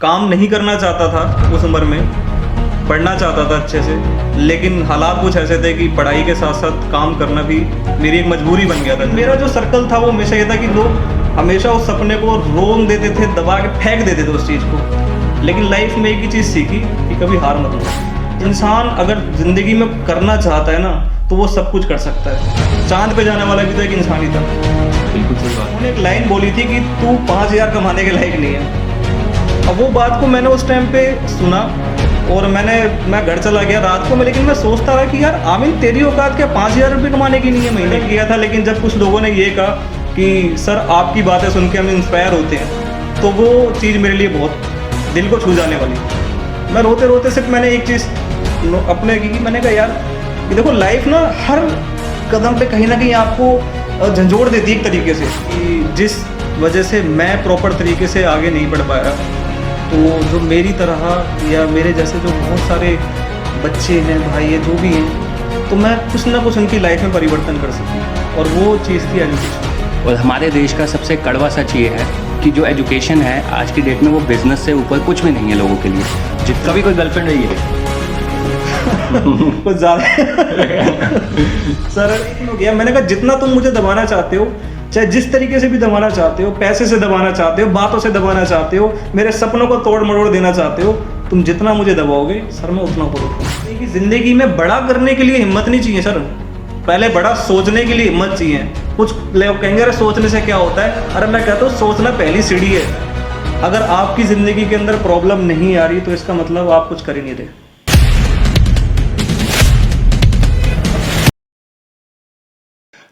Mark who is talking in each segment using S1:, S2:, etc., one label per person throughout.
S1: काम नहीं करना चाहता था उस उम्र में, पढ़ना चाहता था अच्छे से, लेकिन हालात कुछ ऐसे थे कि पढ़ाई के साथ साथ काम करना भी मेरी एक मजबूरी बन गया था। मेरा जो सर्कल था वो हमेशा ये था कि लोग हमेशा उस सपने को रोक देते थे, दबा के फेंक देते थे उस चीज़ को। लेकिन लाइफ में एक ही चीज़ सीखी कि कभी हार मत लो। इंसान अगर ज़िंदगी में करना चाहता है ना तो वो सब कुछ कर सकता है। चांद पे जाने वाला भी तो एक इंसान ही था।
S2: बिल्कुल सही बात।
S1: उन्होंने एक लाइन बोली थी कि तू 5,000 कमाने के लायक नहीं है। अब वो बात को मैंने उस टाइम पे सुना और मैं घर चला गया रात को, लेकिन मैं सोचता रहा कि यार आमिन तेरी औकात क्या 5,000 रुपये कमाने की नहीं है। महीने किया था, लेकिन जब कुछ लोगों ने ये कहा कि सर आपकी बातें सुन के हम इंस्पायर होते हैं, तो वो चीज़ मेरे लिए बहुत दिल को छू जाने वाली। मैं रोते रोते सिर्फ मैंने एक चीज़ अपने की, मैंने कहा यार ये देखो लाइफ ना हर कदम पे कहीं ना कहीं आपको झंझोड़ देती है एक तरीके से, कि जिस वजह से मैं प्रॉपर तरीके से आगे नहीं बढ़ पाया, तो जो मेरी तरह या मेरे जैसे जो बहुत सारे बच्चे हैं, भाई है, जो भी हैं, तो मैं कुछ ना कुछ उनकी लाइफ में परिवर्तन कर सकूँ। और वो चीज़ थी एजुकेशन।
S2: और हमारे देश का सबसे कड़वा सच ये है कि जो एजुकेशन है आज की डेट में वो बिजनेस से ऊपर कुछ भी नहीं है लोगों के लिए। जितना भी कोई गर्लफ्रेंड रही है
S1: कुछ ज़्यादा सर हो गया। मैंने कहा जितना तुम मुझे दबाना चाहते हो, चाहे जिस तरीके से भी दबाना चाहते हो, पैसे से दबाना चाहते हो, बातों से दबाना चाहते हो, मेरे सपनों को तोड़ मरोड़ देना चाहते हो, तुम जितना मुझे दबाओगे सर मैं उतना करूँगा। कि ज़िंदगी में बड़ा करने के लिए हिम्मत नहीं चाहिए सर, पहले बड़ा सोचने के लिए हिम्मत चाहिए। कुछ लोग कहेंगे अरे सोचने से क्या होता है, अरे मैं कहता हूँ सोचना पहली सीढ़ी है। अगर आपकी ज़िंदगी के अंदर प्रॉब्लम नहीं आ रही तो इसका मतलब आप कुछ कर ही नहीं रहे।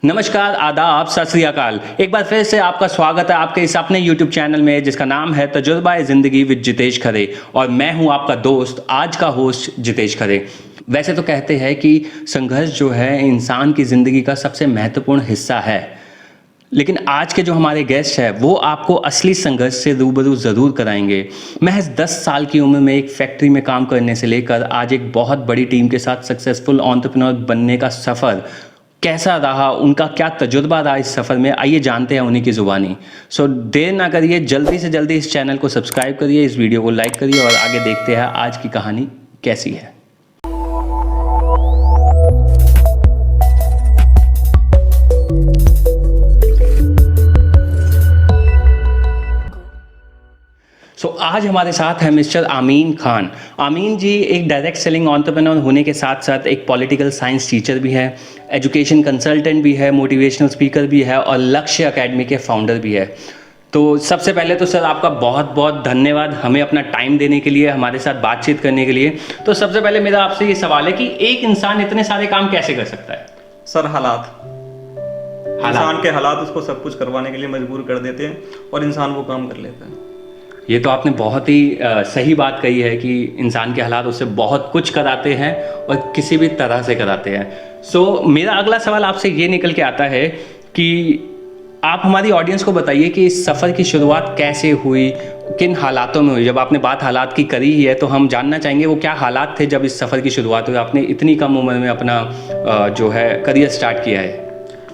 S2: नमस्कार, आदाब, सत श्री अकाल। एक बार फिर से आपका स्वागत है आपके इस अपने YouTube चैनल में जिसका नाम है तजुर्बा-ए ज़िंदगी विद जितेश खरे, और मैं हूं आपका दोस्त आज का होस्ट जितेश खरे। वैसे तो कहते हैं कि संघर्ष जो है इंसान की ज़िंदगी का सबसे महत्वपूर्ण हिस्सा है, लेकिन आज के जो हमारे गेस्ट हैं वो आपको असली संघर्ष से रूबरू ज़रूर कराएंगे। महज 10 साल की उम्र में एक फैक्ट्री में काम करने से लेकर आज एक बहुत बड़ी टीम के साथ सक्सेसफुल एंटरप्रेन्योर बनने का सफ़र कैसा रहा, उनका क्या तजुर्बा रहा इस सफ़र में, आइए जानते हैं उन्हीं की ज़ुबानी। सो देर ना करिए, जल्दी से जल्दी इस चैनल को सब्सक्राइब करिए, इस वीडियो को लाइक करिए और आगे देखते हैं आज की कहानी कैसी है। आज हमारे साथ है मिस्टर आमीन खान। आमीन जी एक डायरेक्ट सेलिंग एंटरप्रेन्योर होने के साथ साथ एक पॉलिटिकल साइंस टीचर भी है, एजुकेशन कंसल्टेंट भी है, मोटिवेशनल स्पीकर भी है और लक्ष्य एकेडमी के फाउंडर भी है। तो सबसे पहले तो सर आपका बहुत बहुत धन्यवाद हमें अपना टाइम देने के लिए, हमारे साथ बातचीत करने के लिए। तो सबसे पहले मेरा आपसे ये सवाल है कि एक इंसान इतने सारे काम कैसे कर सकता है?
S1: सर इंसान के हालात उसको सब कुछ करवाने के लिए मजबूर कर देते हैं और इंसान वो काम कर लेता है।
S2: ये तो आपने बहुत ही सही बात कही है कि इंसान के हालात उससे बहुत कुछ कराते हैं और किसी भी तरह से कराते हैं। सो मेरा अगला सवाल आपसे ये निकल के आता है कि आप हमारी ऑडियंस को बताइए कि इस सफ़र की शुरुआत कैसे हुई, किन हालातों में हुई। जब आपने बात हालात की करी ही है तो हम जानना चाहेंगे वो क्या हालात थे जब इस सफ़र की शुरुआत हुई, आपने इतनी कम उम्र में अपना जो है करियर स्टार्ट किया है।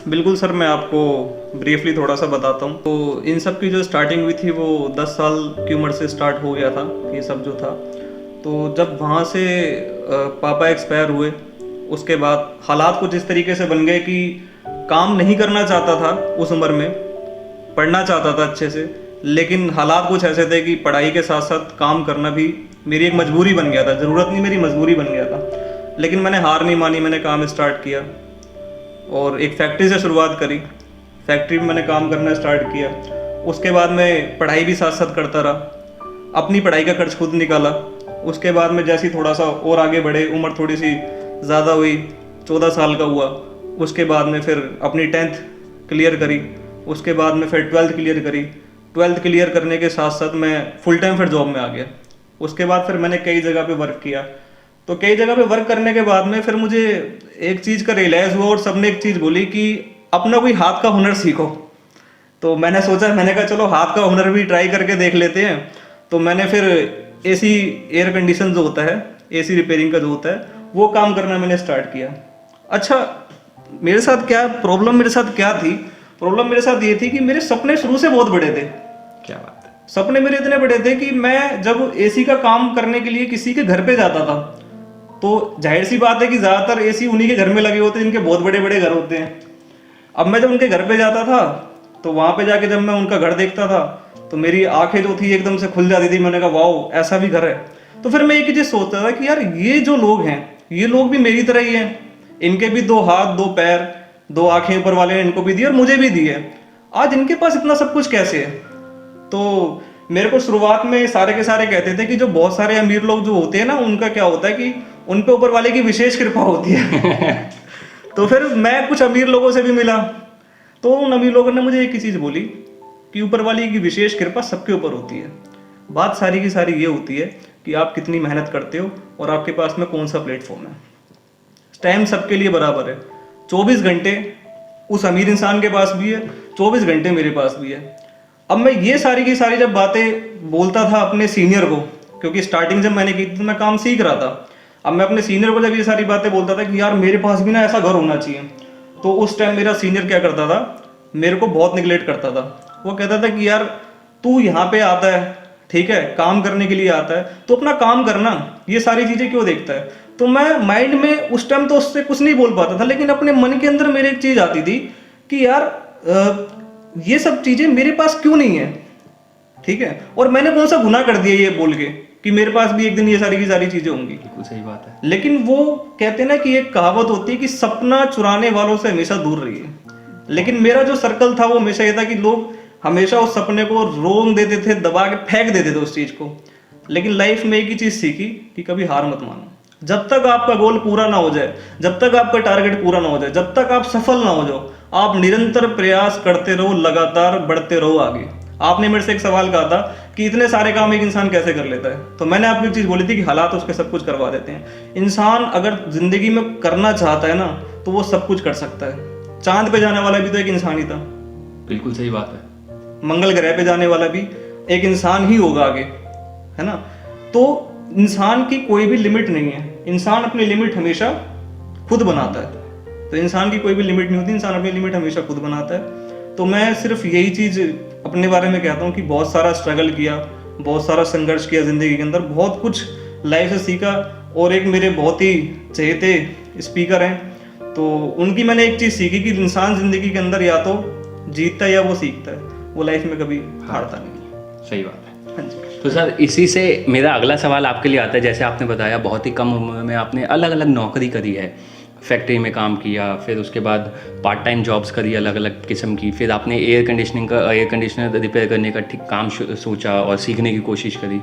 S1: बिल्कुल सर, मैं आपको ब्रीफली थोड़ा सा बताता हूँ। तो इन सब की जो स्टार्टिंग हुई थी वो 10 साल की उम्र से स्टार्ट हो गया था ये सब जो था। तो जब वहाँ से पापा एक्सपायर हुए उसके बाद हालात कुछ इस तरीके से बन गए कि काम नहीं करना चाहता था उस उम्र में, पढ़ना चाहता था अच्छे से, लेकिन हालात कुछ ऐसे थे कि पढ़ाई के साथ साथ काम करना भी मेरी एक मजबूरी बन गया था। ज़रूरत नहीं, मेरी मजबूरी बन गया था। लेकिन मैंने हार नहीं मानी, मैंने काम स्टार्ट किया और एक फैक्ट्री से शुरुआत करी। फैक्ट्री में मैंने काम करना स्टार्ट किया। उसके बाद मैं पढ़ाई भी साथ साथ करता रहा, अपनी पढ़ाई का खर्च खुद निकाला। उसके बाद में जैसे थोड़ा सा और आगे बढ़े, उम्र थोड़ी सी ज़्यादा हुई, 14 साल का हुआ, उसके बाद में फिर अपनी 10th क्लियर करी। उसके बाद में फिर 12th क्लियर करी। 12th क्लियर करने के साथ साथ मैं फुल टाइम फिर जॉब में आ गया। उसके बाद फिर मैंने कई जगह पे वर्क किया। तो कई जगह पे वर्क करने के बाद में फिर मुझे एक चीज़ का रियलाइज़ हुआ और सबने एक चीज़ बोली कि अपना कोई हाथ का हुनर सीखो। तो मैंने सोचा, मैंने कहा चलो हाथ का हुनर भी ट्राई करके देख लेते हैं। तो मैंने फिर एसी एयर कंडीशन जो होता है, एसी रिपेयरिंग का जो होता है, वो काम करना मैंने स्टार्ट किया। अच्छा, मेरे साथ क्या प्रॉब्लम मेरे साथ क्या थी? प्रॉब्लम मेरे साथ ये थी कि मेरे सपने शुरू से बहुत बड़े थे।
S2: क्या बात है।
S1: सपने मेरे इतने बड़े थे कि मैं जब एसी का काम करने के लिए किसी के घर पे जाता था, तो जाहिर सी बात है कि ज़्यादातर एसी उन्हीं के घर में लगे होते हैं जिनके बहुत बड़े बड़े घर होते हैं। अब मैं जब उनके घर पे जाता था तो वहाँ पे जाके जब मैं उनका घर देखता था तो मेरी आंखें जो थी एकदम से खुल जाती थी। मैंने कहा वाओ, ऐसा भी घर है। तो फिर मैं एक ही चीज़ सोचता था कि यार ये जो लोग हैं ये लोग भी मेरी तरह ही हैं, इनके भी 2 हाथ 2 पैर 2 आंखें ऊपर वाले ने इनको भी दी और मुझे भी दी है। आज इनके पास इतना सब कुछ कैसे है? तो मेरे को शुरुआत में सारे के सारे कहते थे कि जो बहुत सारे अमीर लोग जो होते हैं ना, उनका क्या होता है कि उन पे ऊपर वाले की विशेष कृपा होती है। तो फिर मैं कुछ अमीर लोगों से भी मिला, तो उन अमीर लोगों ने मुझे एक ही चीज़ बोली कि ऊपर वाले की विशेष कृपा सबके ऊपर होती है। बात सारी की सारी ये होती है कि आप कितनी मेहनत करते हो और आपके पास में कौन सा प्लेटफॉर्म है। टाइम सबके लिए बराबर है। 24 घंटे उस अमीर इंसान के पास भी है, 24 घंटे मेरे पास भी है। अब मैं ये सारी की सारी जब बातें बोलता था अपने सीनियर को, क्योंकि स्टार्टिंग जब मैंने की थी तो मैं काम सीख रहा था। अब मैं अपने सीनियर को जब ये सारी बातें बोलता था कि यार मेरे पास भी ना ऐसा घर होना चाहिए, तो उस टाइम मेरा सीनियर क्या करता था, मेरे को बहुत निगलेक्ट करता था। वो कहता था कि यार तू यहाँ पे आता है, ठीक है, काम करने के लिए आता है, तो अपना काम करना, ये सारी चीज़ें क्यों देखता है। तो मैं माइंड में उस टाइम तो उससे कुछ नहीं बोल पाता था, लेकिन अपने मन के अंदर मेरे एक चीज़ आती थी कि यार ये सब चीज़ें मेरे पास क्यों नहीं है, ठीक है, और मैंने कौन सा गुनाह कर दिया ये बोल के कि मेरे पास भी एक दिन ये सारी की सारी चीज़ें होंगी।
S2: बिल्कुल सही बात है।
S1: लेकिन वो कहते हैं ना कि एक कहावत होती है कि सपना चुराने वालों से हमेशा दूर रहिए। लेकिन मेरा जो सर्कल था वो हमेशा ये था कि लोग हमेशा उस सपने को रोक देते थे, दबा के फेंक देते थे उस चीज़ को। लेकिन लाइफ में एक ही चीज़ सीखी कि कभी हार मत मानो। जब तक आपका गोल पूरा ना हो जाए, जब तक आपका टारगेट पूरा ना हो जाए, जब तक आप सफल ना हो जाओ, आप निरंतर प्रयास करते रहो, लगातार बढ़ते रहो आगे। आपने मेरे से एक सवाल कहा था कि इतने सारे काम एक इंसान कैसे कर लेता है, तो मैंने आपको एक चीज़ बोली थी कि हालात उसके सब कुछ करवा देते हैं। इंसान अगर जिंदगी में करना चाहता है ना तो वो सब कुछ कर सकता है। चांद पे जाने वाला भी तो एक इंसान ही था।
S2: बिल्कुल सही बात है।
S1: मंगल ग्रह पे जाने वाला भी एक इंसान ही होगा आगे, है ना। तो इंसान की कोई भी लिमिट नहीं है, इंसान अपनी लिमिट हमेशा खुद बनाता है। तो इंसान की कोई भी लिमिट नहीं होती, इंसान अपनी लिमिट हमेशा खुद बनाता है। तो मैं सिर्फ यही चीज़ अपने बारे में कहता हूँ कि बहुत सारा स्ट्रगल किया, बहुत सारा संघर्ष किया ज़िंदगी के अंदर, बहुत कुछ लाइफ से सीखा। और एक मेरे बहुत ही चहेते स्पीकर हैं, तो उनकी मैंने एक चीज़ सीखी कि इंसान ज़िंदगी के अंदर या तो जीतता है या वो सीखता है, वो लाइफ में कभी हारता नहीं।
S2: सही बात है।
S1: हाँ जी।
S2: तो सर इसी से मेरा अगला सवाल आपके लिए आता है। जैसे आपने बताया बहुत ही कम उम्र में आपने अलग अलग नौकरी करी है, फैक्ट्री में काम किया, फिर उसके बाद पार्ट टाइम जॉब्स करी अलग अलग किस्म की, फिर आपने एयर कंडीशनर रिपेयर करने का ठीक काम सोचा और सीखने की कोशिश करी।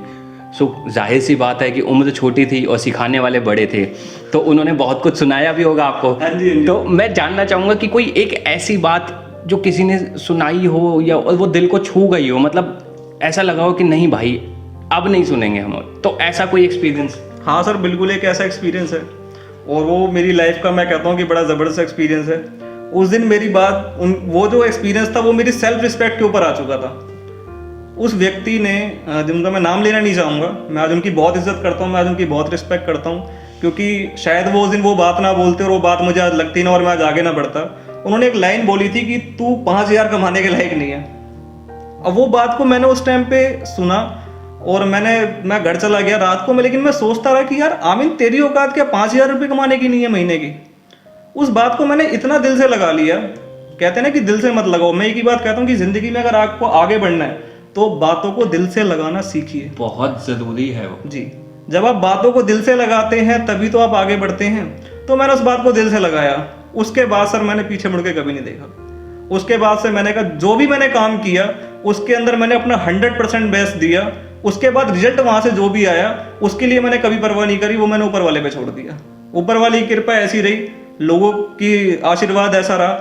S2: सो जाहिर सी बात है कि उम्र छोटी थी और सिखाने वाले बड़े थे, तो उन्होंने बहुत कुछ सुनाया भी होगा आपको।
S1: हाँ जी, हाँ जी।
S2: तो मैं जानना चाहूँगा कि कोई एक ऐसी बात जो किसी ने सुनाई हो या और वो दिल को छू गई हो, मतलब ऐसा लगा हो कि नहीं भाई अब नहीं सुनेंगे हम, तो ऐसा कोई एक्सपीरियंस?
S1: हाँ सर, बिल्कुल एक ऐसा एक्सपीरियंस है, और वो मेरी लाइफ का मैं कहता हूँ कि बड़ा ज़बरदस्त एक्सपीरियंस है। उस दिन मेरी बात वो जो एक्सपीरियंस था वो मेरी सेल्फ रिस्पेक्ट के ऊपर आ चुका था। उस व्यक्ति ने, जिनका मैं नाम लेना नहीं चाहूँगा, मैं आज उनकी बहुत इज्जत करता हूँ, मैं आज उनकी बहुत रिस्पेक्ट करता हूँ, क्योंकि शायद वो उस दिन वो बात ना बोलते और वो बात मुझे आज लगती ना और मैं आज आगे ना बढ़ता। उन्होंने एक लाइन बोली थी कि तू 5,000 कमाने के लायक नहीं है। अब वो बात को मैंने उस टाइम पे सुना और मैं घर चला गया रात को में, लेकिन मैं सोचता रहा कि यार आमिन तेरी औकात क्या 5,000 रुपये कमाने की नहीं है महीने की। उस बात को मैंने इतना दिल से लगा लिया। कहते हैं ना कि दिल से मत लगाओ। मैं एक ही बात कहता हूँ कि जिंदगी में अगर आपको आगे बढ़ना है तो बातों को दिल से लगाना सीखिए।
S2: बहुत ज़रूरी है वो
S1: जी, जब आप बातों को दिल से लगाते हैं तभी तो आप आगे बढ़ते हैं। तो मैंने उस बात को दिल से लगाया। उसके बाद सर मैंने पीछे मुड़ के कभी नहीं देखा। उसके बाद से मैंने कहा जो भी मैंने काम किया उसके अंदर मैंने अपना 100% बेस्ट दिया। उसके बाद रिजल्ट वहां से जो भी आया उसके लिए मैंने कभी परवाह नहीं करी, वो मैंने ऊपर वाले पे छोड़ दिया। ऊपर वाली की कृपा ऐसी रही, लोगों की आशीर्वाद ऐसा रहा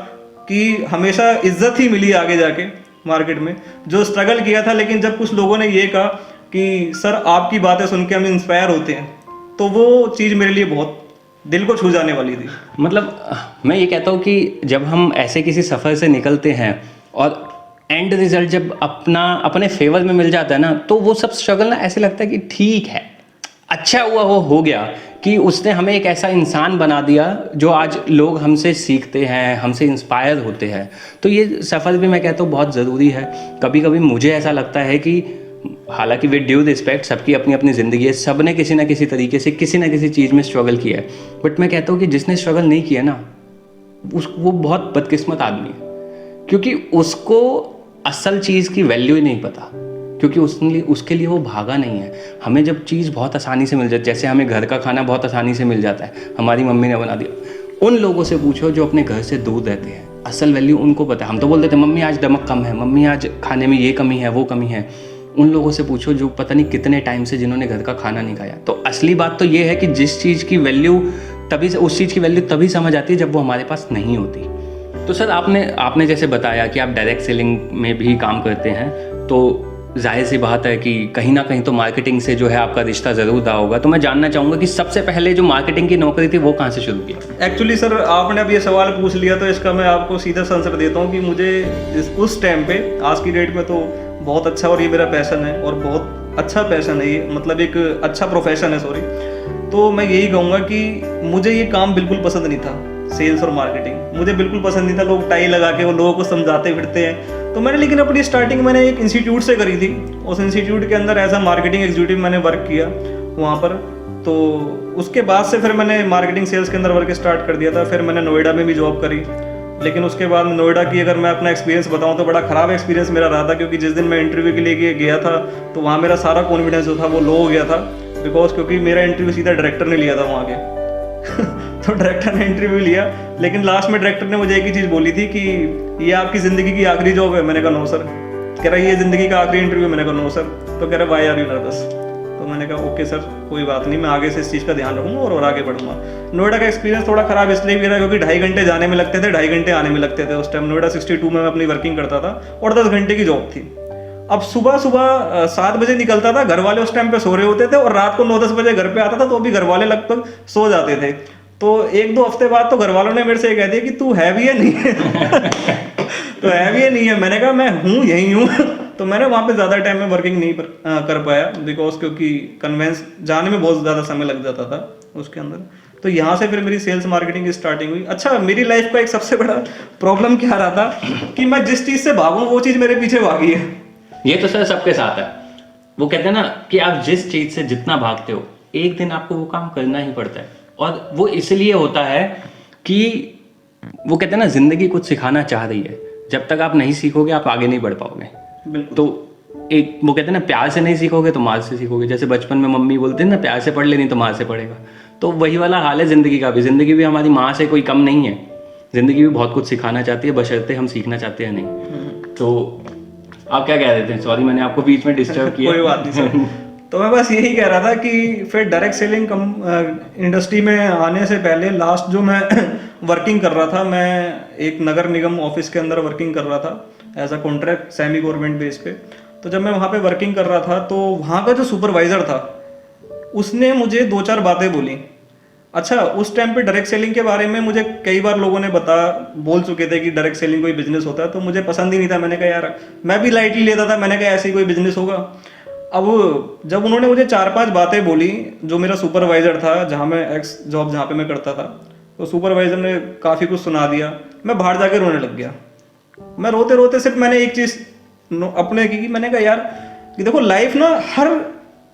S1: कि हमेशा इज्जत ही मिली आगे जाके मार्केट में। जो स्ट्रगल किया था, लेकिन जब कुछ लोगों ने ये कहा कि सर आपकी बातें सुन के हम इंस्पायर होते हैं, तो वो चीज़ मेरे लिए बहुत दिल को छू जाने वाली थी।
S2: मतलब मैं ये कहता हूँ कि जब हम ऐसे किसी सफ़र से निकलते हैं और एंड रिजल्ट जब अपने फेवर में मिल जाता है ना, तो वो सब स्ट्रगल ना ऐसे लगता है कि ठीक है, अच्छा हुआ वो हो गया कि उसने हमें एक ऐसा इंसान बना दिया जो आज लोग हमसे सीखते हैं, हमसे इंस्पायर होते हैं। तो ये सफ़र भी मैं कहता हूँ बहुत ज़रूरी है। कभी कभी मुझे ऐसा लगता है कि हालांकि विद ड्यू रिस्पेक्ट, सबकी अपनी अपनी ज़िंदगी है, सब ने किसी ना किसी तरीके से किसी ना किसी चीज़ में स्ट्रगल किया है। बट मैं कहता हूँ कि जिसने स्ट्रगल नहीं किया ना, वो बहुत बदकिस्मत आदमी है, क्योंकि उसको असल चीज़ की वैल्यू ही नहीं पता, क्योंकि उसके लिए वो भागा नहीं है। हमें जब चीज़ बहुत आसानी से मिल जाती, जैसे हमें घर का खाना बहुत आसानी से मिल जाता है, हमारी मम्मी ने बना दिया, उन लोगों से पूछो जो अपने घर से दूर रहते हैं, असल वैल्यू उनको पता है। हम तो बोलते थे मम्मी आज नमक कम है, मम्मी आज खाने में ये कमी है, वो कमी है। उन लोगों से पूछो जो पता नहीं कितने टाइम से जिन्होंने घर का खाना नहीं खाया। तो असली बात तो ये है कि जिस चीज़ की वैल्यू उस चीज़ की वैल्यू तभी समझ आती है जब वो हमारे पास नहीं होती। तो सर आपने जैसे बताया कि आप डायरेक्ट सेलिंग में भी काम करते हैं, तो जाहिर सी बात है कि कहीं ना कहीं तो मार्केटिंग से जो है आपका रिश्ता ज़रूर रहा होगा। तो मैं जानना चाहूँगा कि सबसे पहले जो मार्केटिंग की नौकरी थी वो कहाँ से शुरू किया?
S1: एक्चुअली सर आपने अब ये सवाल पूछ लिया तो इसका मैं आपको सीधा सा आंसर देता हूँ कि मुझे उस टाइम पे, आज की डेट में तो बहुत अच्छा, और ये मेरा पैशन है और बहुत अच्छा पैशन है ये, मतलब एक अच्छा प्रोफेशन है, सॉरी। तो मैं यही कहूँगा कि मुझे ये काम बिल्कुल पसंद नहीं था, सेल्स और मार्केटिंग मुझे बिल्कुल पसंद नहीं था। लोग टाई लगा के वो लोगों को समझाते फिरते हैं। तो मैंने लेकिन अपनी स्टार्टिंग मैंने एक इंस्टीट्यूट से करी थी। उस इंस्टीट्यूट के अंदर एज अ मार्केटिंग एग्जीक्यूटिव मैंने वर्क किया वहाँ पर। तो उसके बाद से फिर मैंने मार्केटिंग सेल्स के अंदर वर्क स्टार्ट कर दिया था। फिर मैंने नोएडा में भी जॉब करी, लेकिन उसके बाद नोएडा की अगर मैं अपना एक्सपीरियंस बताऊँ तो बड़ा ख़राब एक्सपीरियंस मेरा रहा था, क्योंकि जिस दिन मैं इंटरव्यू के लिए गया था तो वहाँ मेरा सारा कॉन्फिडेंस जो था वो लो हो गया था, क्योंकि मेरा इंटरव्यू सीधा डायरेक्टर ने लिया था वहाँ के। तो डायरेक्टर ने इंटरव्यू लिया, लेकिन लास्ट में डायरेक्टर ने मुझे एक ही चीज़ बोली थी कि ये आपकी ज़िंदगी की आखिरी जॉब है। मैंने कहा नो सर। कह रहा ये ज़िंदगी का आखिरी इंटरव्यू। मैंने कहा नो सर। तो कह रहा वाई आर यू नर्वस। तो मैंने कहा ओके सर, कोई बात नहीं, मैं आगे से इस चीज़ का ध्यान रखूँगा और आगे बढ़ूँगा। नोएडा का एक्सपीरियंस थोड़ा ख़राब इसलिए भी रहा क्योंकि 2.5 घंटे जाने में लगते थे, 2.5 घंटे आने में लगते थे। उस टाइम नोएडा 62 में मैं अपनी वर्किंग करता था और 10 घंटे की जॉब थी। अब सुबह 7 बजे निकलता था, घर वाले उस टाइम पे सो रहे होते थे, और रात को 9-10 बजे घर पे आता था तो अभी घर वाले लगभग सो जाते थे। तो 1-2 हफ्ते बाद तो घर वालों ने मेरे से कह दिया कि तू है भी या नहीं है। तो है भी या नहीं है। मैंने कहा मैं हूँ, यही हूँ। तो मैंने वहाँ पे ज़्यादा टाइम में वर्किंग नहीं कर पाया, बिकॉज क्योंकि कन्वेंस जाने में बहुत ज़्यादा समय लग जाता था उसके अंदर। तो यहाँ से फिर मेरी सेल्स मार्केटिंग की स्टार्टिंग हुई। अच्छा, मेरी लाइफ का एक सबसे बड़ा प्रॉब्लम क्या रहा था कि मैं जिस चीज़ से भागूँ वो चीज़ मेरे पीछे भागी है।
S2: ये तो सर सबके साथ है। वो कहते हैं ना कि आप जिस चीज़ से जितना भागते हो, एक दिन आपको वो काम करना ही पड़ता है। और वो इसलिए होता है कि वो कहते हैं ना, जिंदगी कुछ सिखाना चाह रही है, जब तक आप नहीं सीखोगे आप आगे नहीं बढ़ पाओगे। तो एक वो कहते हैं ना, प्यार से नहीं सीखोगे तो मार से सीखोगे। जैसे बचपन में मम्मी बोलते हैं ना, प्यार से पढ़ ले नहीं तो मार से पढ़ेगा। तो वही वाला हाल है जिंदगी का भी। जिंदगी भी हमारी माँ से कोई कम नहीं है। जिंदगी भी बहुत कुछ सिखाना चाहती है, बशर्ते हम सीखना चाहते हैं नहीं। तो आप क्या कह रहे थे? सॉरी मैंने आपको बीच में डिस्टर्ब किया।
S1: कोई बात नहीं सर। तो मैं बस यही कह रहा था कि फिर डायरेक्ट सेलिंग इंडस्ट्री में आने से पहले लास्ट जो मैं वर्किंग कर रहा था, मैं एक नगर निगम ऑफिस के अंदर वर्किंग कर रहा था as a contract semi government base पे। तो जब मैं वहाँ पे वर्किंग कर रहा था तो वहाँ का जो सुपरवाइज़र था उसने मुझे 2-4 बातें बोली। अच्छा, उस टाइम पे डायरेक्ट सेलिंग के बारे में मुझे कई बार लोगों ने बोल चुके थे कि डायरेक्ट सेलिंग कोई बिजनेस होता है, तो मुझे पसंद ही नहीं था। मैंने कहा यार, मैं भी लाइटली लेता था, मैंने कहा ऐसे ही कोई बिजनेस होगा। अब जब उन्होंने मुझे 4-5 बातें बोली, जो मेरा सुपरवाइज़र था जहाँ मैं एक्स जॉब जहाँ पे मैं करता था, तो सुपरवाइज़र ने काफ़ी कुछ सुना दिया। मैं बाहर जाके रोने लग गया। मैं रोते रोते सिर्फ मैंने एक चीज़ अपने की, मैंने कहा यार कि देखो लाइफ ना हर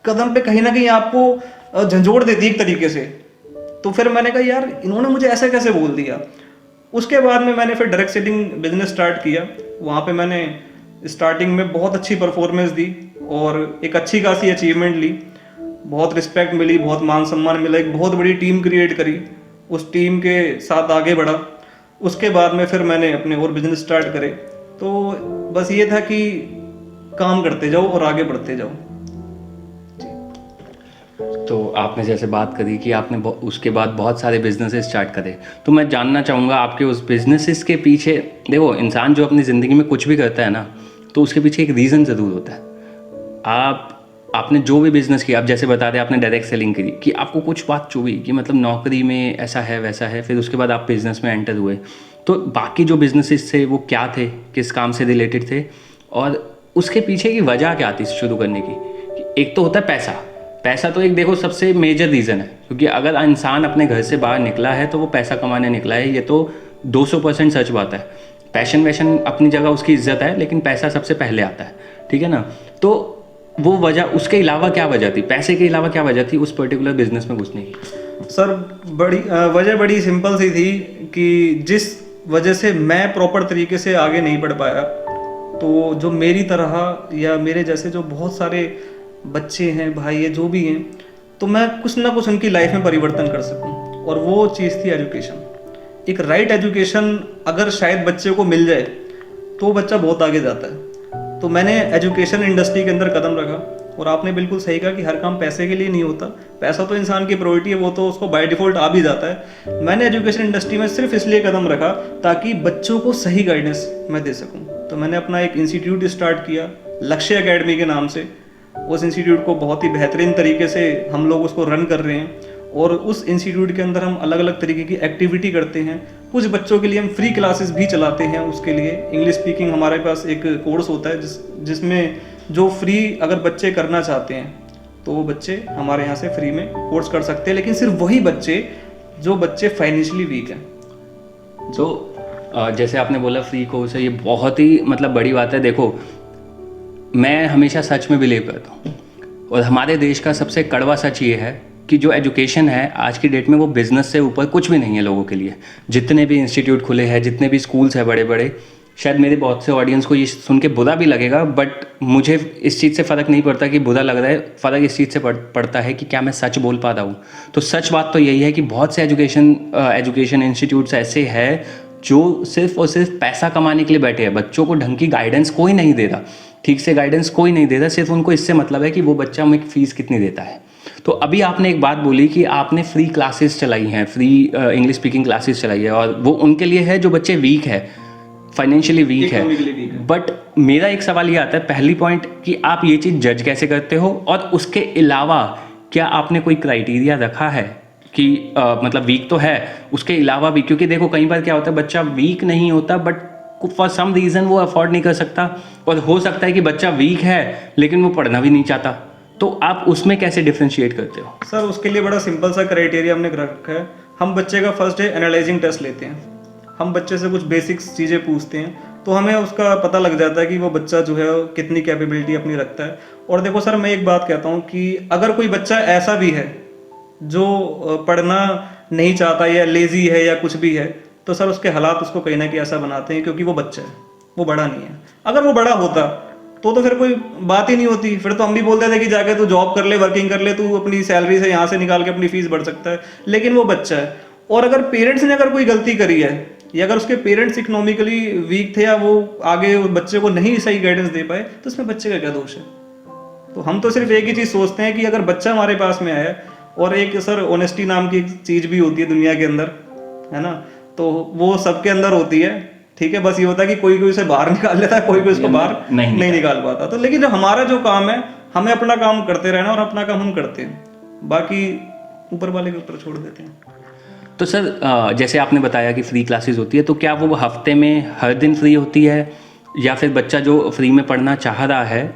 S1: कदम पे कहीं ना कहीं आपको झंझोड़ देती है एक तरीके से। तो फिर मैंने कहा यार इन्होंने मुझे ऐसा कैसे बोल दिया। उसके बाद में मैंने फिर डायरेक्ट सेलिंग बिजनेस स्टार्ट किया। वहाँ पे मैंने स्टार्टिंग में बहुत अच्छी परफॉर्मेंस दी और एक अच्छी खासी अचीवमेंट ली, बहुत रिस्पेक्ट मिली, बहुत मान सम्मान मिला, एक बहुत बड़ी टीम क्रिएट करी, उस टीम के साथ आगे बढ़ा। उसके बाद में फिर मैंने अपने और बिजनेस स्टार्ट करे। तो बस ये था कि काम करते जाओ और आगे बढ़ते जाओ।
S2: तो आपने जैसे बात करी कि आपने उसके बाद बहुत सारे बिजनेसेस स्टार्ट करे, तो मैं जानना चाहूँगा आपके उस बिजनेसेस के पीछे, देखो इंसान जो अपनी ज़िंदगी में कुछ भी करता है ना, तो उसके पीछे एक रीज़न ज़रूर होता है। आपने जो भी बिज़नेस किया, आप जैसे बता रहे आपने डायरेक्ट सेलिंग करी कि आपको कुछ बात चुभी कि मतलब नौकरी में ऐसा है वैसा है, फिर उसके बाद आप बिज़नेस में एंटर हुए। तो बाकी जो बिजनेसेस थे वो क्या थे, किस काम से रिलेटेड थे, और उसके पीछे की वजह क्या थी शुरू करने की? एक तो होता है पैसा तो एक देखो सबसे मेजर रीज़न है, क्योंकि अगर इंसान अपने घर से बाहर निकला है तो वो पैसा कमाने निकला है, ये तो 200% सच बात है। पैशन वैशन अपनी जगह उसकी इज्जत है, लेकिन पैसा सबसे पहले आता है, ठीक है ना। तो वो वजह, उसके अलावा क्या वजह थी, पैसे के अलावा क्या वजह थी उस पर्टिकुलर बिजनेस में घुसने की?
S1: सर वजह बड़ी सिंपल सी थी कि जिस वजह से मैं प्रॉपर तरीके से आगे नहीं बढ़ पाया, तो जो मेरी तरह या मेरे जैसे जो बहुत सारे बच्चे हैं, भाई है, जो भी हैं, तो मैं कुछ ना कुछ उनकी लाइफ में परिवर्तन कर सकूं। और वो चीज़ थी एजुकेशन। एक राइट एजुकेशन अगर शायद बच्चे को मिल जाए तो बच्चा बहुत आगे जाता है। तो मैंने एजुकेशन इंडस्ट्री के अंदर कदम रखा। और आपने बिल्कुल सही कहा कि हर काम पैसे के लिए नहीं होता। पैसा तो इंसान की प्रायोरिटी है, वो तो उसको बाय डिफॉल्ट आ भी जाता है। मैंने एजुकेशन इंडस्ट्री में सिर्फ इसलिए कदम रखा ताकि बच्चों को सही गाइडेंस मैं दे सकूं। तो मैंने अपना एक इंस्टीट्यूट स्टार्ट किया लक्ष्य एकेडमी के नाम से। उस इंस्टीट्यूट को बहुत ही बेहतरीन तरीके से हम लोग उसको रन कर रहे हैं। और उस इंस्टीट्यूट के अंदर हम अलग अलग तरीके की एक्टिविटी करते हैं। कुछ बच्चों के लिए हम फ्री क्लासेस भी चलाते हैं। उसके लिए इंग्लिश स्पीकिंग हमारे पास एक कोर्स होता है जिसमें जो फ्री अगर बच्चे करना चाहते हैं तो वो बच्चे हमारे यहाँ से फ्री में कोर्स कर सकते हैं। लेकिन सिर्फ वही बच्चे जो बच्चे फाइनेंशियली वीक हैं।
S2: तो जैसे आपने बोला फ्री कोर्स है, ये बहुत ही मतलब बड़ी बात है। देखो, मैं हमेशा सच में बिलीव करता हूँ और हमारे देश का सबसे कड़वा सच ये है कि जो एजुकेशन है आज की डेट में वो बिज़नेस से ऊपर कुछ भी नहीं है लोगों के लिए। जितने भी इंस्टीट्यूट खुले हैं, जितने भी स्कूल्स हैं बड़े बड़े, शायद मेरे बहुत से ऑडियंस को ये सुन के बुरा भी लगेगा, बट मुझे इस चीज़ से फ़र्क नहीं पड़ता कि बुरा लग रहा है। फ़र्क इस चीज़ से पड़ता है कि क्या मैं सच बोल पा रहा हूँ। तो सच बात तो यही है कि बहुत से एजुकेशन इंस्टीट्यूट्स ऐसे हैं जो सिर्फ और सिर्फ पैसा कमाने के लिए बैठे हैं। बच्चों को ढंग की गाइडेंस कोई नहीं दे रहा, ठीक से गाइडेंस कोई नहीं दे रहा। सिर्फ उनको इससे मतलब है कि वो बच्चा हमें फ़ीस कितनी देता है। तो अभी आपने एक बात बोली कि आपने फ्री क्लासेस चलाई हैं, फ्री इंग्लिश स्पीकिंग क्लासेस चलाई है, और वो उनके लिए है जो बच्चे वीक है, फाइनेंशियली वीक है। बट मेरा एक सवाल ये आता है, पहली पॉइंट, कि आप ये चीज़ जज कैसे करते हो, और उसके अलावा क्या आपने कोई क्राइटेरिया रखा है कि मतलब वीक तो है, उसके अलावा भी? क्योंकि देखो कई बार क्या होता है, बच्चा वीक नहीं होता बट फॉर सम रीज़न वो अफोर्ड नहीं कर सकता, और हो सकता है कि बच्चा वीक है लेकिन वो पढ़ना भी नहीं चाहता। तो आप उसमें कैसे डिफ्रेंशिएट करते हो?
S1: सर उसके लिए बड़ा सिंपल सा क्राइटेरिया हमने रखा है। हम बच्चे का फर्स्ट डे एनालाइजिंग टेस्ट लेते हैं। हम बच्चे से कुछ बेसिक्स चीज़ें पूछते हैं, तो हमें उसका पता लग जाता है कि वो बच्चा जो है कितनी कैपेबिलिटी अपनी रखता है। और देखो सर, मैं एक बात कहता हूँ कि अगर कोई बच्चा ऐसा भी है जो पढ़ना नहीं चाहता या लेजी है या कुछ भी है, तो सर उसके हालात उसको कहीं ना कहीं ऐसा बनाते हैं, क्योंकि वो बच्चा है, वो बड़ा नहीं है। अगर वो बड़ा होता तो फिर कोई बात ही नहीं होती। फिर तो हम भी बोलते थे कि जाके तू जॉब कर ले, वर्किंग कर ले, तू अपनी सैलरी से यहाँ से निकाल के अपनी फीस भर सकता है। लेकिन वो बच्चा है। और अगर पेरेंट्स ने अगर कोई गलती करी है, या अगर उसके पेरेंट्स इकोनॉमिकली वीक थे, या वो आगे उस बच्चे को नहीं सही गाइडेंस दे पाए, तो इसमें बच्चे का क्या दोष है? तो हम तो सिर्फ एक ही चीज़ सोचते हैं कि अगर बच्चा हमारे पास में आया, और एक सर ऑनेस्टी नाम की एक चीज़ भी होती है दुनिया के अंदर, है ना, तो वो सबके अंदर होती है। ठीक है, बस ये होता है कि कोई उसे बाहर निकाल लेता है, कोई उसको बाहर नहीं निकाल पाता। तो लेकिन हमारा जो काम है, हमें अपना काम करते रहना, और अपना काम हम करते हैं, बाकी ऊपर वाले के ऊपर छोड़ देते हैं।
S2: तो सर जैसे आपने बताया कि फ्री क्लासेस होती है, तो क्या वो हफ्ते में हर दिन फ्री होती है, या फिर बच्चा जो फ्री में पढ़ना चाह रहा है,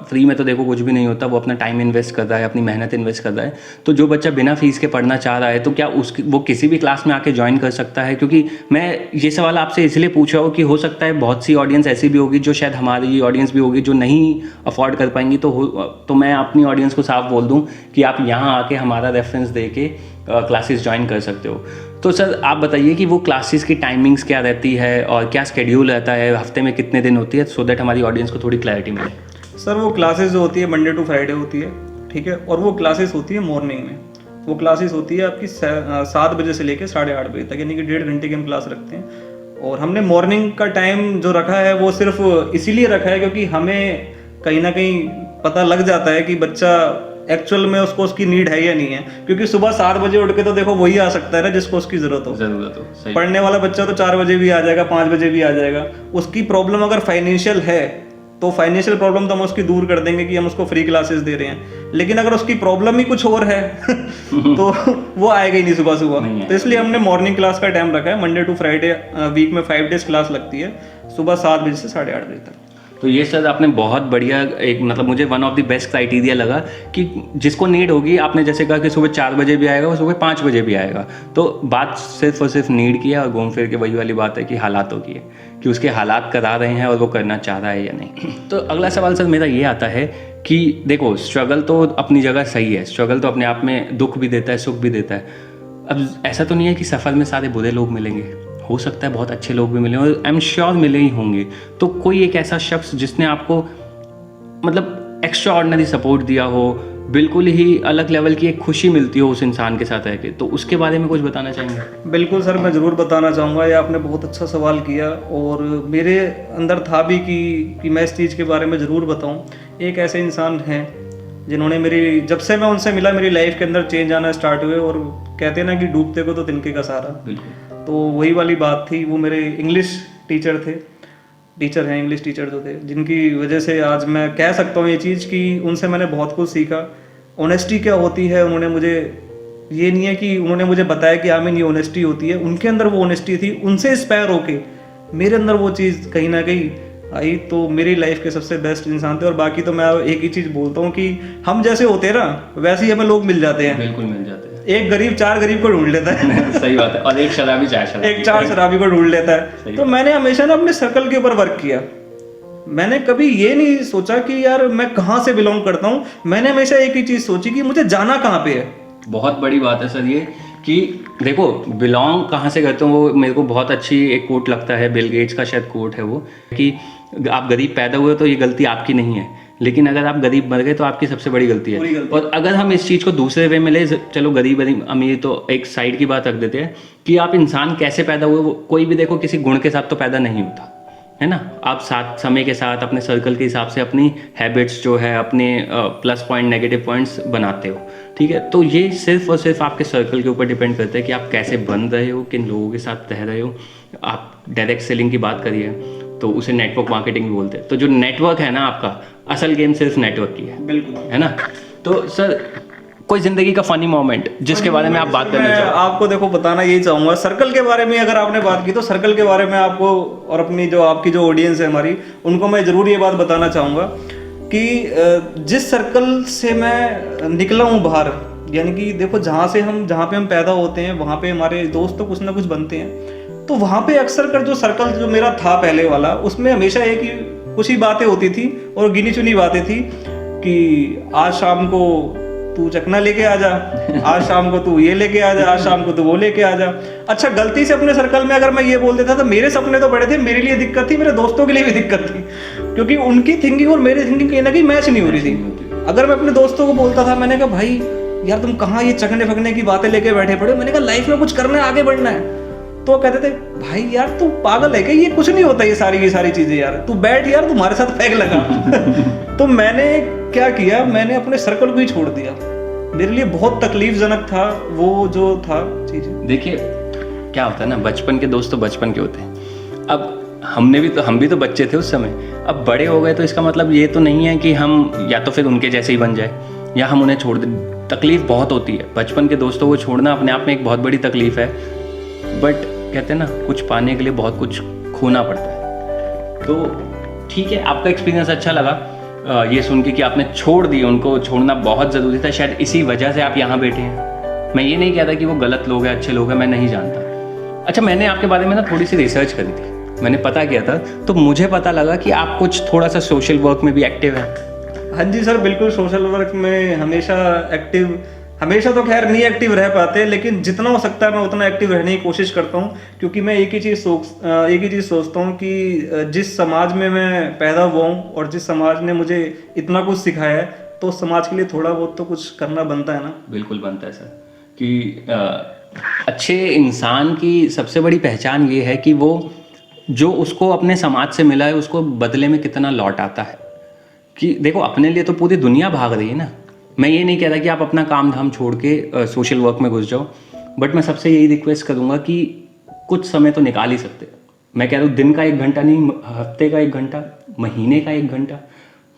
S2: फ्री में तो देखो कुछ भी नहीं होता, वो अपना टाइम इन्वेस्ट कर रहा है, अपनी मेहनत इन्वेस्ट कर रहा है, तो जो बच्चा बिना फीस के पढ़ना चाह रहा है, तो क्या वो किसी भी क्लास में आके ज्वाइन कर सकता है? क्योंकि मैं ये सवाल आपसे इसलिए पूछ रहा हूँ कि हो सकता है बहुत सी ऑडियंस ऐसी भी होगी जो शायद हमारी ऑडियंस भी होगी जो नहीं अफोर्ड कर पाएंगी। तो मैं अपनी ऑडियंस को साफ बोल दूँ कि आप यहाँ आके हमारा रेफरेंस दे के क्लासेस ज्वाइन कर सकते हो। तो सर आप बताइए कि वो क्लासेस की टाइमिंग्स क्या रहती है और क्या शेड्यूल रहता है, हफ्ते में कितने दिन होती है, सो दैट हमारी ऑडियंस को थोड़ी क्लैरिटी मिले।
S1: सर वो क्लासेस जो होती है मंडे टू फ्राइडे होती है, ठीक है, और वो क्लासेस होती है मॉर्निंग में। वो क्लासेस होती है आपकी 7 बजे से लेकर 8:30 बजे तक, यानी कि 1.5 घंटे की हम क्लास रखते हैं। और हमने मॉर्निंग का टाइम जो रखा है वो सिर्फ इसीलिए रखा है क्योंकि हमें कहीं ना कहीं पता लग जाता है कि बच्चा एक्चुअल में उसकी नीड है या नहीं है। क्योंकि सुबह 7 बजे उठ के तो देखो वही आ सकता है ना जिसको उसकी जरूरत हो। पढ़ने वाला बच्चा तो 4 बजे भी आ जाएगा, 5 बजे भी आ जाएगा। उसकी प्रॉब्लम अगर फाइनेंशियल है तो फाइनेंशियल प्रॉब्लम तो हम उसकी दूर कर देंगे कि हम उसको फ्री क्लासेस दे रहे हैं। लेकिन अगर उसकी प्रॉब्लम ही कुछ और है तो वो आएगा ही नहीं सुबह सुबह। तो इसलिए हमने मॉर्निंग क्लास का टाइम रखा है, मंडे टू फ्राइडे वीक में 5 डेज क्लास लगती है, सुबह 7 बजे से 8:30 बजे तक।
S2: तो ये सर आपने बहुत बढ़िया एक मतलब मुझे one of the best criteria लगा कि जिसको नीड होगी, आपने जैसे कहा कि सुबह 4 बजे भी आएगा और सुबह 5 बजे भी आएगा, तो बात सिर्फ और सिर्फ नीड की है और घूम फिर के वही वाली बात है कि हालातों की है कि उसके हालात करा रहे हैं और वो करना चाह रहा है या नहीं। तो अगला सवाल सर मेरा ये आता है कि देखो स्ट्रगल तो अपनी जगह सही है, स्ट्रगल तो अपने आप में दुख भी देता है सुख भी देता है। अब ऐसा तो नहीं है कि सफ़र में सारे बुरे लोग मिलेंगे, हो सकता है बहुत अच्छे लोग भी मिले और आई एम श्योर मिले ही होंगे। तो कोई एक ऐसा शख्स जिसने आपको मतलब एक्स्ट्रा ऑर्डिनरी सपोर्ट दिया हो, बिल्कुल ही अलग लेवल की एक खुशी मिलती हो उस इंसान के साथ रह के, तो उसके बारे में कुछ बताना चाहेंगे?
S1: बिल्कुल सर, मैं ज़रूर बताना चाहूँगा। ये आपने बहुत अच्छा सवाल किया और मेरे अंदर था भी कि मैं इस चीज़ के बारे में ज़रूर बताऊँ। एक ऐसे इंसान हैं जिन्होंने मेरी, जब से मैं उनसे मिला मेरी लाइफ के अंदर चेंज आना स्टार्ट हुए, और कहते हैं ना कि डूबते को तो तिनके का सहारा।
S2: बिल्कुल।
S1: तो वही वाली बात थी। वो मेरे इंग्लिश टीचर थे, टीचर हैं इंग्लिश टीचर जो थे, जिनकी वजह से आज मैं कह सकता हूँ ये चीज़ कि उनसे मैंने बहुत कुछ सीखा। ऑनेस्टी क्या होती है उन्होंने मुझे, ये नहीं है कि उन्होंने मुझे बताया कि आमीन ये ऑनेस्टी होती है, उनके अंदर वो ऑनेस्टी थी, उनसे इंस्पायर होके मेरे अंदर वो चीज़ कहीं ना कहीं आई। तो मेरी लाइफ के सबसे बेस्ट इंसान थे। और बाकी तो मैं एक ही चीज़ बोलता हूँ कि हम जैसे होते हैं ना वैसे ही हमें लोग मिल जाते हैं।
S2: बिल्कुल मिल जाते हैं।
S1: एक गरीब 4 गरीब को ढूंढ लेता है
S2: सही बात है। और एक शराबी 4 शराबी,
S1: एक 4 शराबी को ढूंढ लेता है। तो मैंने हमेशा ना अपने सर्कल के ऊपर वर्क किया। मैंने कभी ये नहीं सोचा कि यार मैं कहाँ से बिलोंग करता हूँ। मैंने हमेशा एक ही चीज़ सोची कि मुझे जाना कहाँ पे है।
S2: बहुत बड़ी बात है सर ये कि देखो बिलोंग कहाँ से करते हो, वो मेरे को बहुत अच्छी एक कोट लगता है, बिल गेट्स का शायद कोट है वो, कि आप गरीब पैदा हुए तो ये गलती आपकी नहीं है, लेकिन अगर आप गरीब मर गए तो आपकी सबसे बड़ी गलती है। और अगर हम इस चीज़ को दूसरे वे में ले, चलो गरीब अमीर तो एक साइड की बात रख देते हैं कि आप इंसान कैसे पैदा हुए, वो कोई भी देखो किसी गुण के साथ तो पैदा नहीं होता है ना। आप साथ समय के साथ अपने सर्कल के हिसाब से अपनी हैबिट्स जो है, अपने प्लस पॉइंट नेगेटिव पॉइंट्स बनाते हो, ठीक है। तो ये सिर्फ और सिर्फ आपके सर्कल के ऊपर डिपेंड करता है कि आप कैसे बन रहे हो, किन लोगों के साथ रह रहे हो। आप डायरेक्ट सेलिंग की बात करिए तो उसे नेटवर्क मार्केटिंग भी बोलते हैं। तो जो नेटवर्क है ना आपका, असल गेम सिर्फ नेटवर्क की है,
S1: बिल्कुल,
S2: है ना। तो सर कोई जिंदगी का फनी मोमेंट जिसके बारे में आप बात करना चाहो?
S1: आपको देखो बताना यही चाहूँगा, सर्कल के बारे में अगर आपने बात की तो सर्कल के बारे में आपको और अपनी जो आपकी जो ऑडियंस है हमारी, उनको मैं ज़रूर ये बात बताना चाहूँगा कि जिस सर्कल से मैं निकला हूँ बाहर, यानी कि देखो जहाँ पे हम पैदा होते हैं वहाँ पे हमारे दोस्त तो कुछ ना कुछ बनते हैं। तो वहाँ पे अक्सर कर जो सर्कल जो मेरा था पहले वाला, उसमें हमेशा एक ही कुछ ही बातें होती थी और गिनी चुनी बातें थी कि आज शाम को तू चकना लेके आ जा, आज शाम को तू ये लेके आ जा, आज शाम को तू वो लेके आ जा। अच्छा, गलती से अपने सर्कल में अगर मैं ये बोल देता था, मेरे सपने तो बड़े थे, मेरे लिए दिक्कत थी, मेरे दोस्तों के लिए भी दिक्कत थी, क्योंकि उनकी थिंकिंग और मेरी थिंकिंग कहीं ना कहीं मैच नहीं हो रही थी। अगर मैं अपने दोस्तों को बोलता था, मैंने कहा भाई यार तुम कहाँ ये चकने फकने की बातें लेके बैठे पड़े हो, मैंने कहा लाइफ में कुछ करना है, आगे बढ़ना है। तो कहते थे भाई यार तू पागल है क्या, ये कुछ नहीं होता ये सारी चीजें, यार तू बैठ यार, तुम्हारे साथ पैग लगा। तो मैंने क्या किया, मैंने अपने सर्कल को ही छोड़ दिया। मेरे लिए बहुत तकलीफजनक था वो जो था चीजें।
S2: देखिए क्या होता है ना, बचपन के दोस्त तो बचपन के होते हैं। अब हम भी तो बच्चे थे उस समय, अब बड़े हो गए तो इसका मतलब ये तो नहीं है कि हम या तो फिर उनके जैसे ही बन जाए या हम उन्हें छोड़ दें। तकलीफ बहुत होती है, बचपन के दोस्तों को छोड़ना अपने आप में एक बहुत बड़ी तकलीफ है, बट कहते हैं ना कुछ पाने के लिए बहुत कुछ खोना पड़ता है। तो ठीक है, आपका एक्सपीरियंस अच्छा लगा ये सुन के कि आपने छोड़ दी, उनको छोड़ना बहुत ज़रूरी था, शायद इसी वजह से आप यहाँ बैठे हैं। मैं ये नहीं कहता कि वो गलत लोग हैं अच्छे लोग हैं, मैं नहीं जानता। अच्छा, मैंने आपके बारे में ना थोड़ी सी रिसर्च करी थी, मैंने पता किया था, तो मुझे पता लगा कि आप कुछ थोड़ा सा सोशल वर्क में भी एक्टिव हैं।
S1: हाँ जी सर, बिल्कुल सोशल वर्क में हमेशा एक्टिव, हमेशा तो खैर नहीं एक्टिव रह पाते, लेकिन जितना हो सकता है मैं उतना एक्टिव रहने की कोशिश करता हूँ, क्योंकि मैं एक ही चीज़ सोचता हूँ कि जिस समाज में मैं पैदा हुआ हूँ और जिस समाज ने मुझे इतना कुछ सिखाया है, तो समाज के लिए थोड़ा बहुत तो कुछ करना बनता है ना।
S2: बिल्कुल बनता है सर, कि अच्छे इंसान की सबसे बड़ी पहचान ये है कि वो जो उसको अपने समाज से मिला है उसको बदले में कितना लौट आता है। कि देखो अपने लिए तो पूरी दुनिया भाग रही है ना। मैं ये नहीं कह रहा कि आप अपना काम धाम छोड़ के सोशल वर्क में घुस जाओ, बट मैं सबसे यही रिक्वेस्ट करूँगा कि कुछ समय तो निकाल ही सकते। मैं कह रहा हूँ दिन का 1 घंटा नहीं, हफ्ते का 1 घंटा, महीने का 1 घंटा।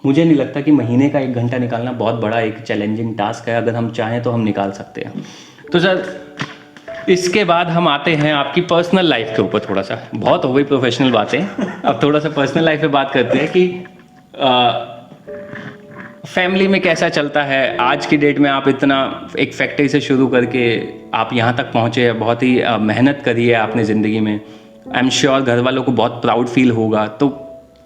S2: मुझे नहीं लगता कि महीने का 1 घंटा निकालना बहुत बड़ा एक चैलेंजिंग टास्क है, अगर हम चाहें तो हम निकाल सकते हैं। तो सर इसके बाद हम आते हैं आपकी पर्सनल लाइफ के ऊपर। थोड़ा सा बहुत हो गई प्रोफेशनल बातें, अब थोड़ा सा पर्सनल लाइफ पे बात करते हैं कि फैमिली में कैसा चलता है आज की डेट में? आप इतना एक फैक्ट्री से शुरू करके आप यहाँ तक पहुँचे हैं, बहुत ही मेहनत करी है आपने ज़िंदगी में। आई एम श्योर घर वालों को बहुत प्राउड फील होगा। तो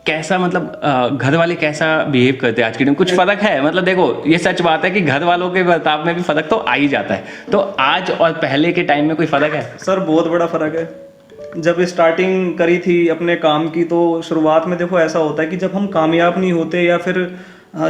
S2: कैसा मतलब घर वाले कैसा बिहेव करते हैं आज की डेट में? कुछ फ़र्क है? मतलब देखो ये सच बात है कि घर वालों के बर्ताव में भी फ़र्क तो आ ही जाता है। तो आज और पहले के टाइम में कोई फ़र्क है?
S1: सर बहुत बड़ा फ़र्क है। जब स्टार्टिंग करी थी अपने काम की, तो शुरुआत में देखो ऐसा होता है कि जब हम कामयाब नहीं होते या फिर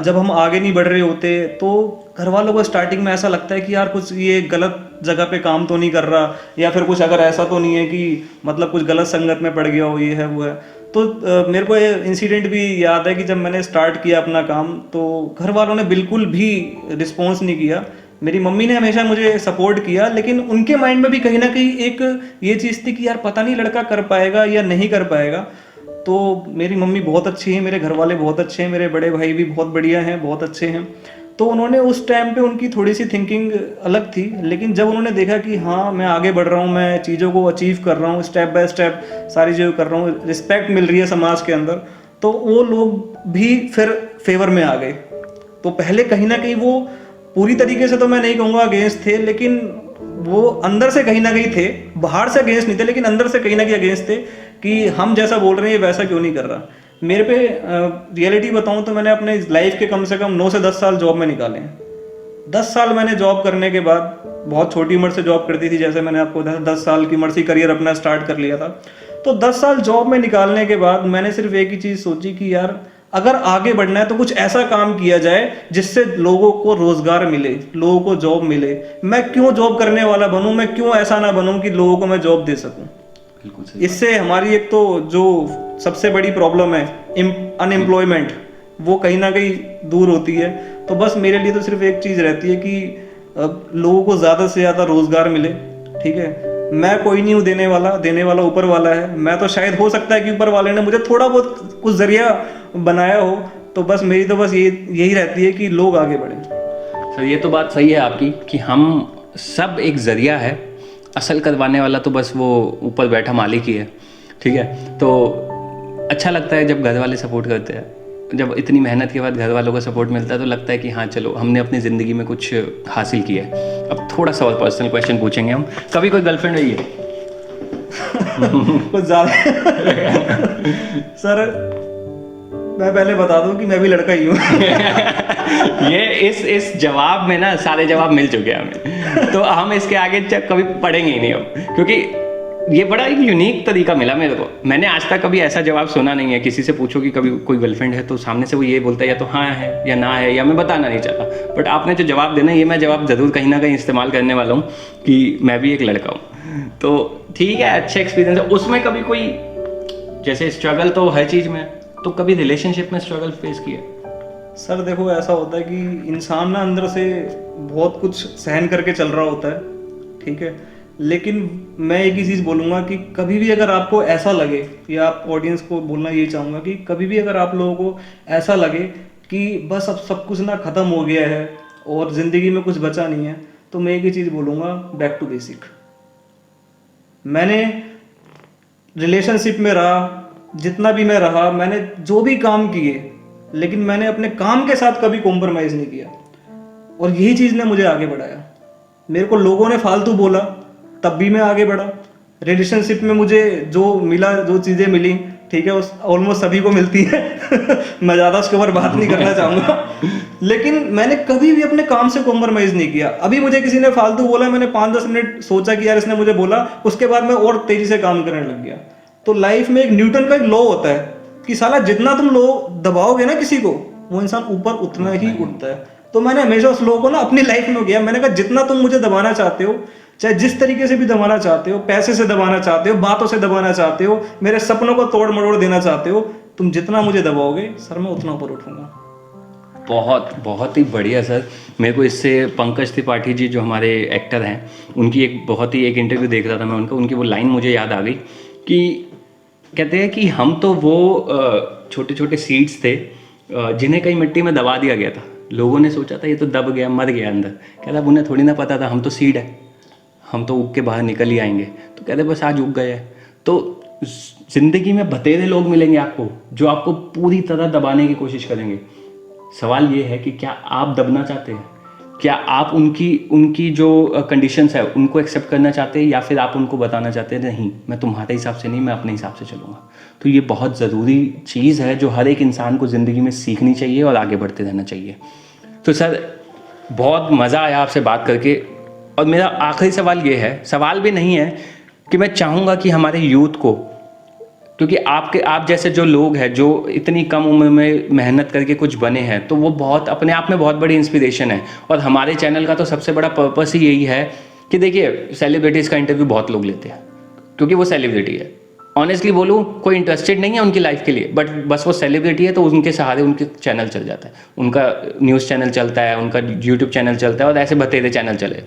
S1: जब हम आगे नहीं बढ़ रहे होते, तो घर वालों को स्टार्टिंग में ऐसा लगता है कि यार कुछ ये गलत जगह पे काम तो नहीं कर रहा, या फिर कुछ अगर ऐसा तो नहीं है कि मतलब कुछ गलत संगत में पड़ गया हो, ये है वो है। तो मेरे को ये इंसिडेंट भी याद है कि जब मैंने स्टार्ट किया अपना काम, तो घर वालों ने बिल्कुल भी रिस्पॉन्स नहीं किया। मेरी मम्मी ने हमेशा मुझे सपोर्ट किया, लेकिन उनके माइंड में भी कहीं ना कहीं एक ये चीज़ थी कि यार पता नहीं लड़का कर पाएगा या नहीं कर पाएगा। तो मेरी मम्मी बहुत अच्छी है, मेरे घर वाले बहुत अच्छे हैं, मेरे बड़े भाई भी बहुत बढ़िया हैं, बहुत अच्छे हैं। तो उन्होंने उस टाइम पे उनकी थोड़ी सी थिंकिंग अलग थी, लेकिन जब उन्होंने देखा कि हाँ मैं आगे बढ़ रहा हूँ, मैं चीज़ों को अचीव कर रहा हूँ, स्टेप बाय स्टेप सारी चीज़ें कर रहा हूँ, रिस्पेक्ट मिल रही है समाज के अंदर, तो वो लोग भी फिर फेवर में आ गए। तो पहले कहीं ना कहीं वो पूरी तरीके से तो मैं नहीं कहूँगा अगेंस्ट थे, लेकिन वो अंदर से कहीं ना कहीं थे, बाहर से अगेंस्ट नहीं थे, लेकिन अंदर से कहीं ना कहीं अगेंस्ट थे कि हम जैसा बोल रहे हैं ये वैसा क्यों नहीं कर रहा। मेरे पे रियलिटी बताऊं तो मैंने अपने लाइफ के कम से कम 9 से 10 साल जॉब में निकाले हैं। 10 साल मैंने जॉब करने के बाद, बहुत छोटी उम्र से जॉब करती थी, जैसे मैंने आपको बताया 10 साल की उम्र से करियर अपना स्टार्ट कर लिया था। तो 10 साल जॉब में निकालने के बाद मैंने सिर्फ एक ही चीज़ सोची कि यार अगर आगे बढ़ना है तो कुछ ऐसा काम किया जाए जिससे लोगों को रोजगार मिले, लोगों को जॉब मिले। मैं क्यों जॉब करने वाला बनूं, मैं क्यों ऐसा ना बनूं कि लोगों को मैं जॉब दे सकूं। इससे हमारी एक तो जो सबसे बड़ी प्रॉब्लम है अनएम्प्लॉयमेंट, वो कहीं ना कहीं दूर होती है। तो बस मेरे लिए तो सिर्फ एक चीज़ रहती है कि लोगों को ज़्यादा से ज़्यादा रोजगार मिले। ठीक है, मैं कोई नहीं हूँ देने वाला ऊपर वाला है। मैं तो शायद हो सकता है कि ऊपर वाले ने मुझे थोड़ा बहुत कुछ जरिया बनाया हो। तो बस मेरी तो बस यही रहती है कि लोग आगे बढ़ें।
S2: सर ये तो बात सही है आपकी कि हम सब एक जरिया है, असल करवाने वाला तो बस वो ऊपर बैठा मालिक ही है। ठीक है, तो अच्छा लगता है जब घर वाले सपोर्ट करते हैं। जब इतनी मेहनत के बाद घर वालों का सपोर्ट मिलता है तो लगता है कि हाँ चलो हमने अपनी ज़िंदगी में कुछ हासिल किया है। अब थोड़ा सा और पर्सनल क्वेश्चन पूछेंगे हम। कभी कोई गर्लफ्रेंड रही है?
S1: कुछ ज़्यादा सर मैं पहले बता दूं कि मैं भी लड़का ही हूँ।
S2: ये इस जवाब में ना सारे जवाब मिल चुके हैं हमें, तो हम इसके आगे कभी पढ़ेंगे ही नहीं अब, क्योंकि ये बड़ा एक यूनिक तरीका मिला मेरे को। मैंने आज तक कभी ऐसा जवाब सुना नहीं है। किसी से पूछो कि कभी कोई गर्लफ्रेंड है तो सामने से वो ये बोलता है या तो हाँ है या ना है, या मैं बताना नहीं चाहता। बट आपने जो जवाब देना, ये मैं जवाब ज़रूर कहीं ना कहीं इस्तेमाल करने वाला हूँ कि मैं भी एक लड़का हूँ। तो ठीक है, अच्छे एक्सपीरियंस है। उसमें कभी कोई जैसे स्ट्रगल तो हर चीज़ में, तो कभी रिलेशनशिप में स्ट्रगल फेस किया?
S1: सर देखो ऐसा होता है कि इंसान ना अंदर से बहुत कुछ सहन करके चल रहा होता है। ठीक है, लेकिन मैं एक ही चीज़ बोलूँगा कि कभी भी अगर आपको ऐसा लगे, या आप ऑडियंस को बोलना यही चाहूँगा कि कभी भी अगर आप लोगों को ऐसा लगे कि बस अब सब कुछ ना ख़त्म हो गया है और ज़िंदगी में कुछ बचा नहीं है, तो मैं एक ही चीज़ बोलूँगा, बैक टू बेसिक। मैंने रिलेशनशिप में रहा, जितना भी मैं रहा, मैंने जो भी काम किए, लेकिन मैंने अपने काम के साथ कभी कॉम्प्रोमाइज़ नहीं किया, और यही चीज़ ने मुझे आगे बढ़ाया। मेरे को लोगों ने फालतू बोला तब भी मैं आगे बढ़ा। रिलेशनशिप में मुझे जो मिला, जो चीज़ें मिली, ठीक है, उस ऑलमोस्ट सभी को मिलती है मैं ज़्यादा उसके ऊपर बात नहीं करना चाहूँगा लेकिन मैंने कभी भी अपने काम से कॉम्प्रोमाइज़ नहीं किया। अभी मुझे किसी ने फालतू बोला, मैंने 5-10 मिनट सोचा कि यार इसने मुझे बोला, उसके बाद मैं और तेज़ी से काम करने लग गया। तो लाइफ में एक न्यूटन का एक लॉ होता है कि साला जितना तुम लो दबाओगे ना किसी को, वो इंसान ऊपर उतना ही उठता है। तो मैंने हमेशा उस लॉ को ना अपनी लाइफ में किया। मैंने कहा जितना तुम मुझे दबाना चाहते हो, चाहे जिस तरीके से भी दबाना चाहते हो, पैसे से दबाना चाहते हो, बातों से दबाना चाहते हो, मेरे सपनों को तोड़ मरोड़ देना चाहते हो, तुम जितना मुझे दबाओगे सर मैं उतना ऊपर उठूंगा।
S2: बहुत ही बढ़िया सर। मेरे को इससे पंकज त्रिपाठी जी जो हमारे एक्टर हैं, उनकी एक इंटरव्यू देख रहा था मैं उनकी वो लाइन मुझे याद आ गई कि कहते हैं कि हम तो वो छोटे छोटे सीड्स थे जिन्हें कहीं मिट्टी में दबा दिया गया था। लोगों ने सोचा था ये तो दब गया, मर गया अंदर। कहता अब उन्हें थोड़ी ना पता था हम तो सीड है, हम तो उग के बाहर निकल ही आएंगे। तो कहते बस आज उग गए। तो जिंदगी में बतेरे लोग मिलेंगे आपको जो आपको पूरी तरह दबाने की कोशिश करेंगे। सवाल ये है कि क्या आप दबना चाहते हैं? क्या आप उनकी जो कंडीशंस है उनको एक्सेप्ट करना चाहते हैं, या फिर आप उनको बताना चाहते हैं नहीं मैं तुम्हारे हिसाब से नहीं, मैं अपने हिसाब से चलूँगा? तो ये बहुत ज़रूरी चीज़ है जो हर एक इंसान को ज़िंदगी में सीखनी चाहिए और आगे बढ़ते रहना चाहिए। तो सर बहुत मज़ा आया आपसे बात करके, और मेरा आखिरी सवाल ये है, सवाल भी नहीं है, कि मैं चाहूँगा कि हमारे यूथ को, क्योंकि आप जैसे जो लोग हैं जो इतनी कम उम्र में मेहनत करके कुछ बने हैं, तो वो बहुत अपने आप में बहुत बड़ी इंस्पिरेशन है। और हमारे चैनल का तो सबसे बड़ा पर्पस ही यही है कि देखिए सेलिब्रिटीज़ का इंटरव्यू बहुत लोग लेते हैं क्योंकि वो सेलिब्रिटी है। ऑनेस्टली बोलूँ कोई इंटरेस्टेड नहीं है उनकी लाइफ के लिए, बट बस वो सेलिब्रिटी है तो उनके सहारे उनके चैनल चल जाता है, उनका न्यूज़ चैनल चलता है, उनका यूट्यूब चैनल चलता है और ऐसे बतेरे चैनल चले।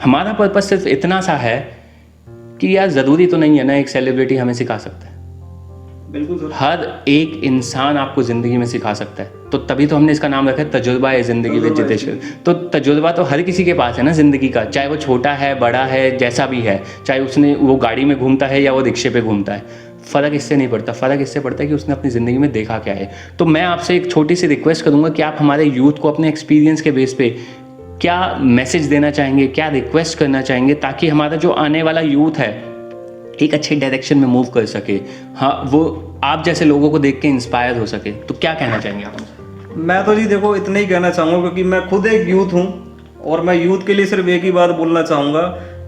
S2: हमारा पर्पस सिर्फ इतना सा है कि यार ज़रूरी तो नहीं है ना एक सेलिब्रिटी हमें सिखा सकता है,
S1: बिल्कुल
S2: हर एक इंसान आपको ज़िंदगी में सिखा सकता है। तो तभी तो हमने इसका नाम रखा है तजुर्बा है ज़िंदगी विद जितेश। तो तजुर्बा तो हर किसी के पास है ना ज़िंदगी का, चाहे वो छोटा है बड़ा है जैसा भी है, चाहे वो गाड़ी में घूमता है या वो रिक्शे पे घूमता है, फ़र्क इससे नहीं पड़ता। फ़र्क इससे पड़ता है कि उसने अपनी ज़िंदगी में देखा क्या है। तो मैं आपसे एक छोटी सी रिक्वेस्ट करूँगा कि आप हमारे यूथ को अपने एक्सपीरियंस के बेस पे क्या मैसेज देना चाहेंगे, क्या रिक्वेस्ट करना चाहेंगे, ताकि हमारा जो आने वाला यूथ है एक अच्छे डायरेक्शन में मूव कर सके, हाँ वो आप जैसे लोगों को देख के इंस्पायर हो सके। तो क्या कहना चाहेंगे आप?
S1: मैं तो जी देखो इतना ही कहना चाहूँगा, क्योंकि मैं खुद एक यूथ हूँ और मैं यूथ के लिए सिर्फ एक ही बात बोलना चाहूँगा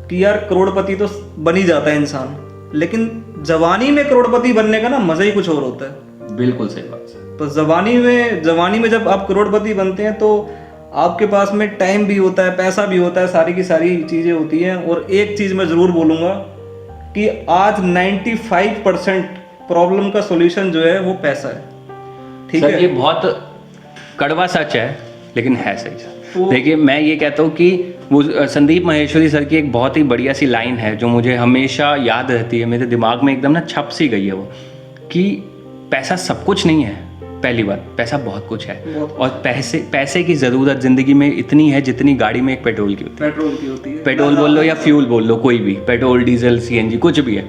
S1: कि यार करोड़पति तो बन ही जाता है इंसान, लेकिन जवानी में करोड़पति बनने का ना मज़ा ही कुछ और होता है।
S2: बिल्कुल सही बात है।
S1: तो जवानी में जब आप करोड़पति बनते हैं तो आपके पास में टाइम भी होता है, पैसा भी होता है, सारी की सारी चीज़ें होती हैं। और एक चीज़ मैं ज़रूर बोलूँगा कि आज 95% प्रॉब्लम का सॉल्यूशन जो है वो पैसा है। ठीक है,
S2: ये बहुत कड़वा सच है लेकिन है सही सर।
S1: तो
S2: देखिए मैं ये कहता हूँ कि वो संदीप माहेश्वरी सर की एक बहुत ही बढ़िया सी लाइन है जो मुझे हमेशा याद रहती है, मेरे दिमाग में एकदम ना छप सी गई है वो, कि पैसा सब कुछ नहीं है। पहली बात, पैसा बहुत कुछ है, और पैसे की ज़रूरत ज़िंदगी में इतनी है जितनी गाड़ी में एक पेट्रोल की होती है। पेट्रोल बोल लो या फ्यूल बोल लो, कोई भी, पेट्रोल डीजल सीएनजी कुछ भी है,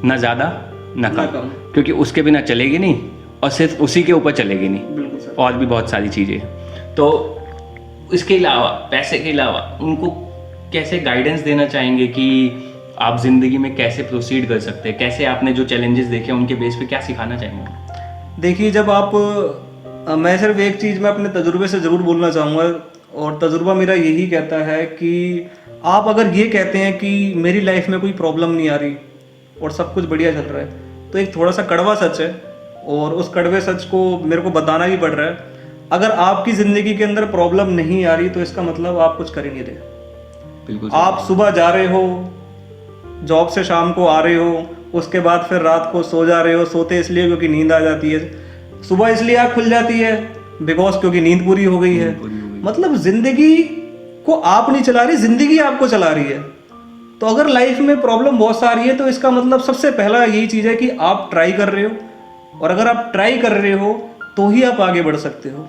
S2: ना ज़्यादा ना कम, क्योंकि उसके बिना चलेगी नहीं और सिर्फ उसी के ऊपर चलेगी नहीं, और भी बहुत सारी चीज़ें। तो इसके अलावा, पैसे के अलावा उनको कैसे गाइडेंस देना चाहेंगे कि आप ज़िंदगी में कैसे प्रोसीड कर सकते हैं, कैसे आपने जो चैलेंजेस देखे उनके बेस पे क्या सिखाना चाहेंगे?
S1: देखिए जब आप मैं सिर्फ एक चीज़ मैं अपने तजुर्बे से ज़रूर बोलना चाहूँगा, और तजुर्बा मेरा यही कहता है कि आप अगर ये कहते हैं कि मेरी लाइफ में कोई प्रॉब्लम नहीं आ रही और सब कुछ बढ़िया चल रहा है, तो एक थोड़ा सा कड़वा सच है, और उस कड़वे सच को मेरे को बताना ही पड़ रहा है। अगर आपकी ज़िंदगी के अंदर प्रॉब्लम नहीं आ रही तो इसका मतलब आप कुछ कर ही नहीं रहे।
S2: बिल्कुल,
S1: आप सुबह जा रहे हो, जॉब से शाम को आ रहे हो, उसके बाद फिर रात को सो जा रहे हो। सोते इसलिए क्योंकि नींद आ जाती है, सुबह इसलिए आँख खुल जाती है बिकॉज क्योंकि नींद पूरी हो गई है। मतलब जिंदगी को आप नहीं चला रही, जिंदगी आपको चला रही है। तो अगर लाइफ में प्रॉब्लम बहुत सारी है तो इसका मतलब सबसे पहला यही चीज़ है कि आप ट्राई कर रहे हो, और अगर आप ट्राई कर रहे हो तो ही आप आगे बढ़ सकते हो।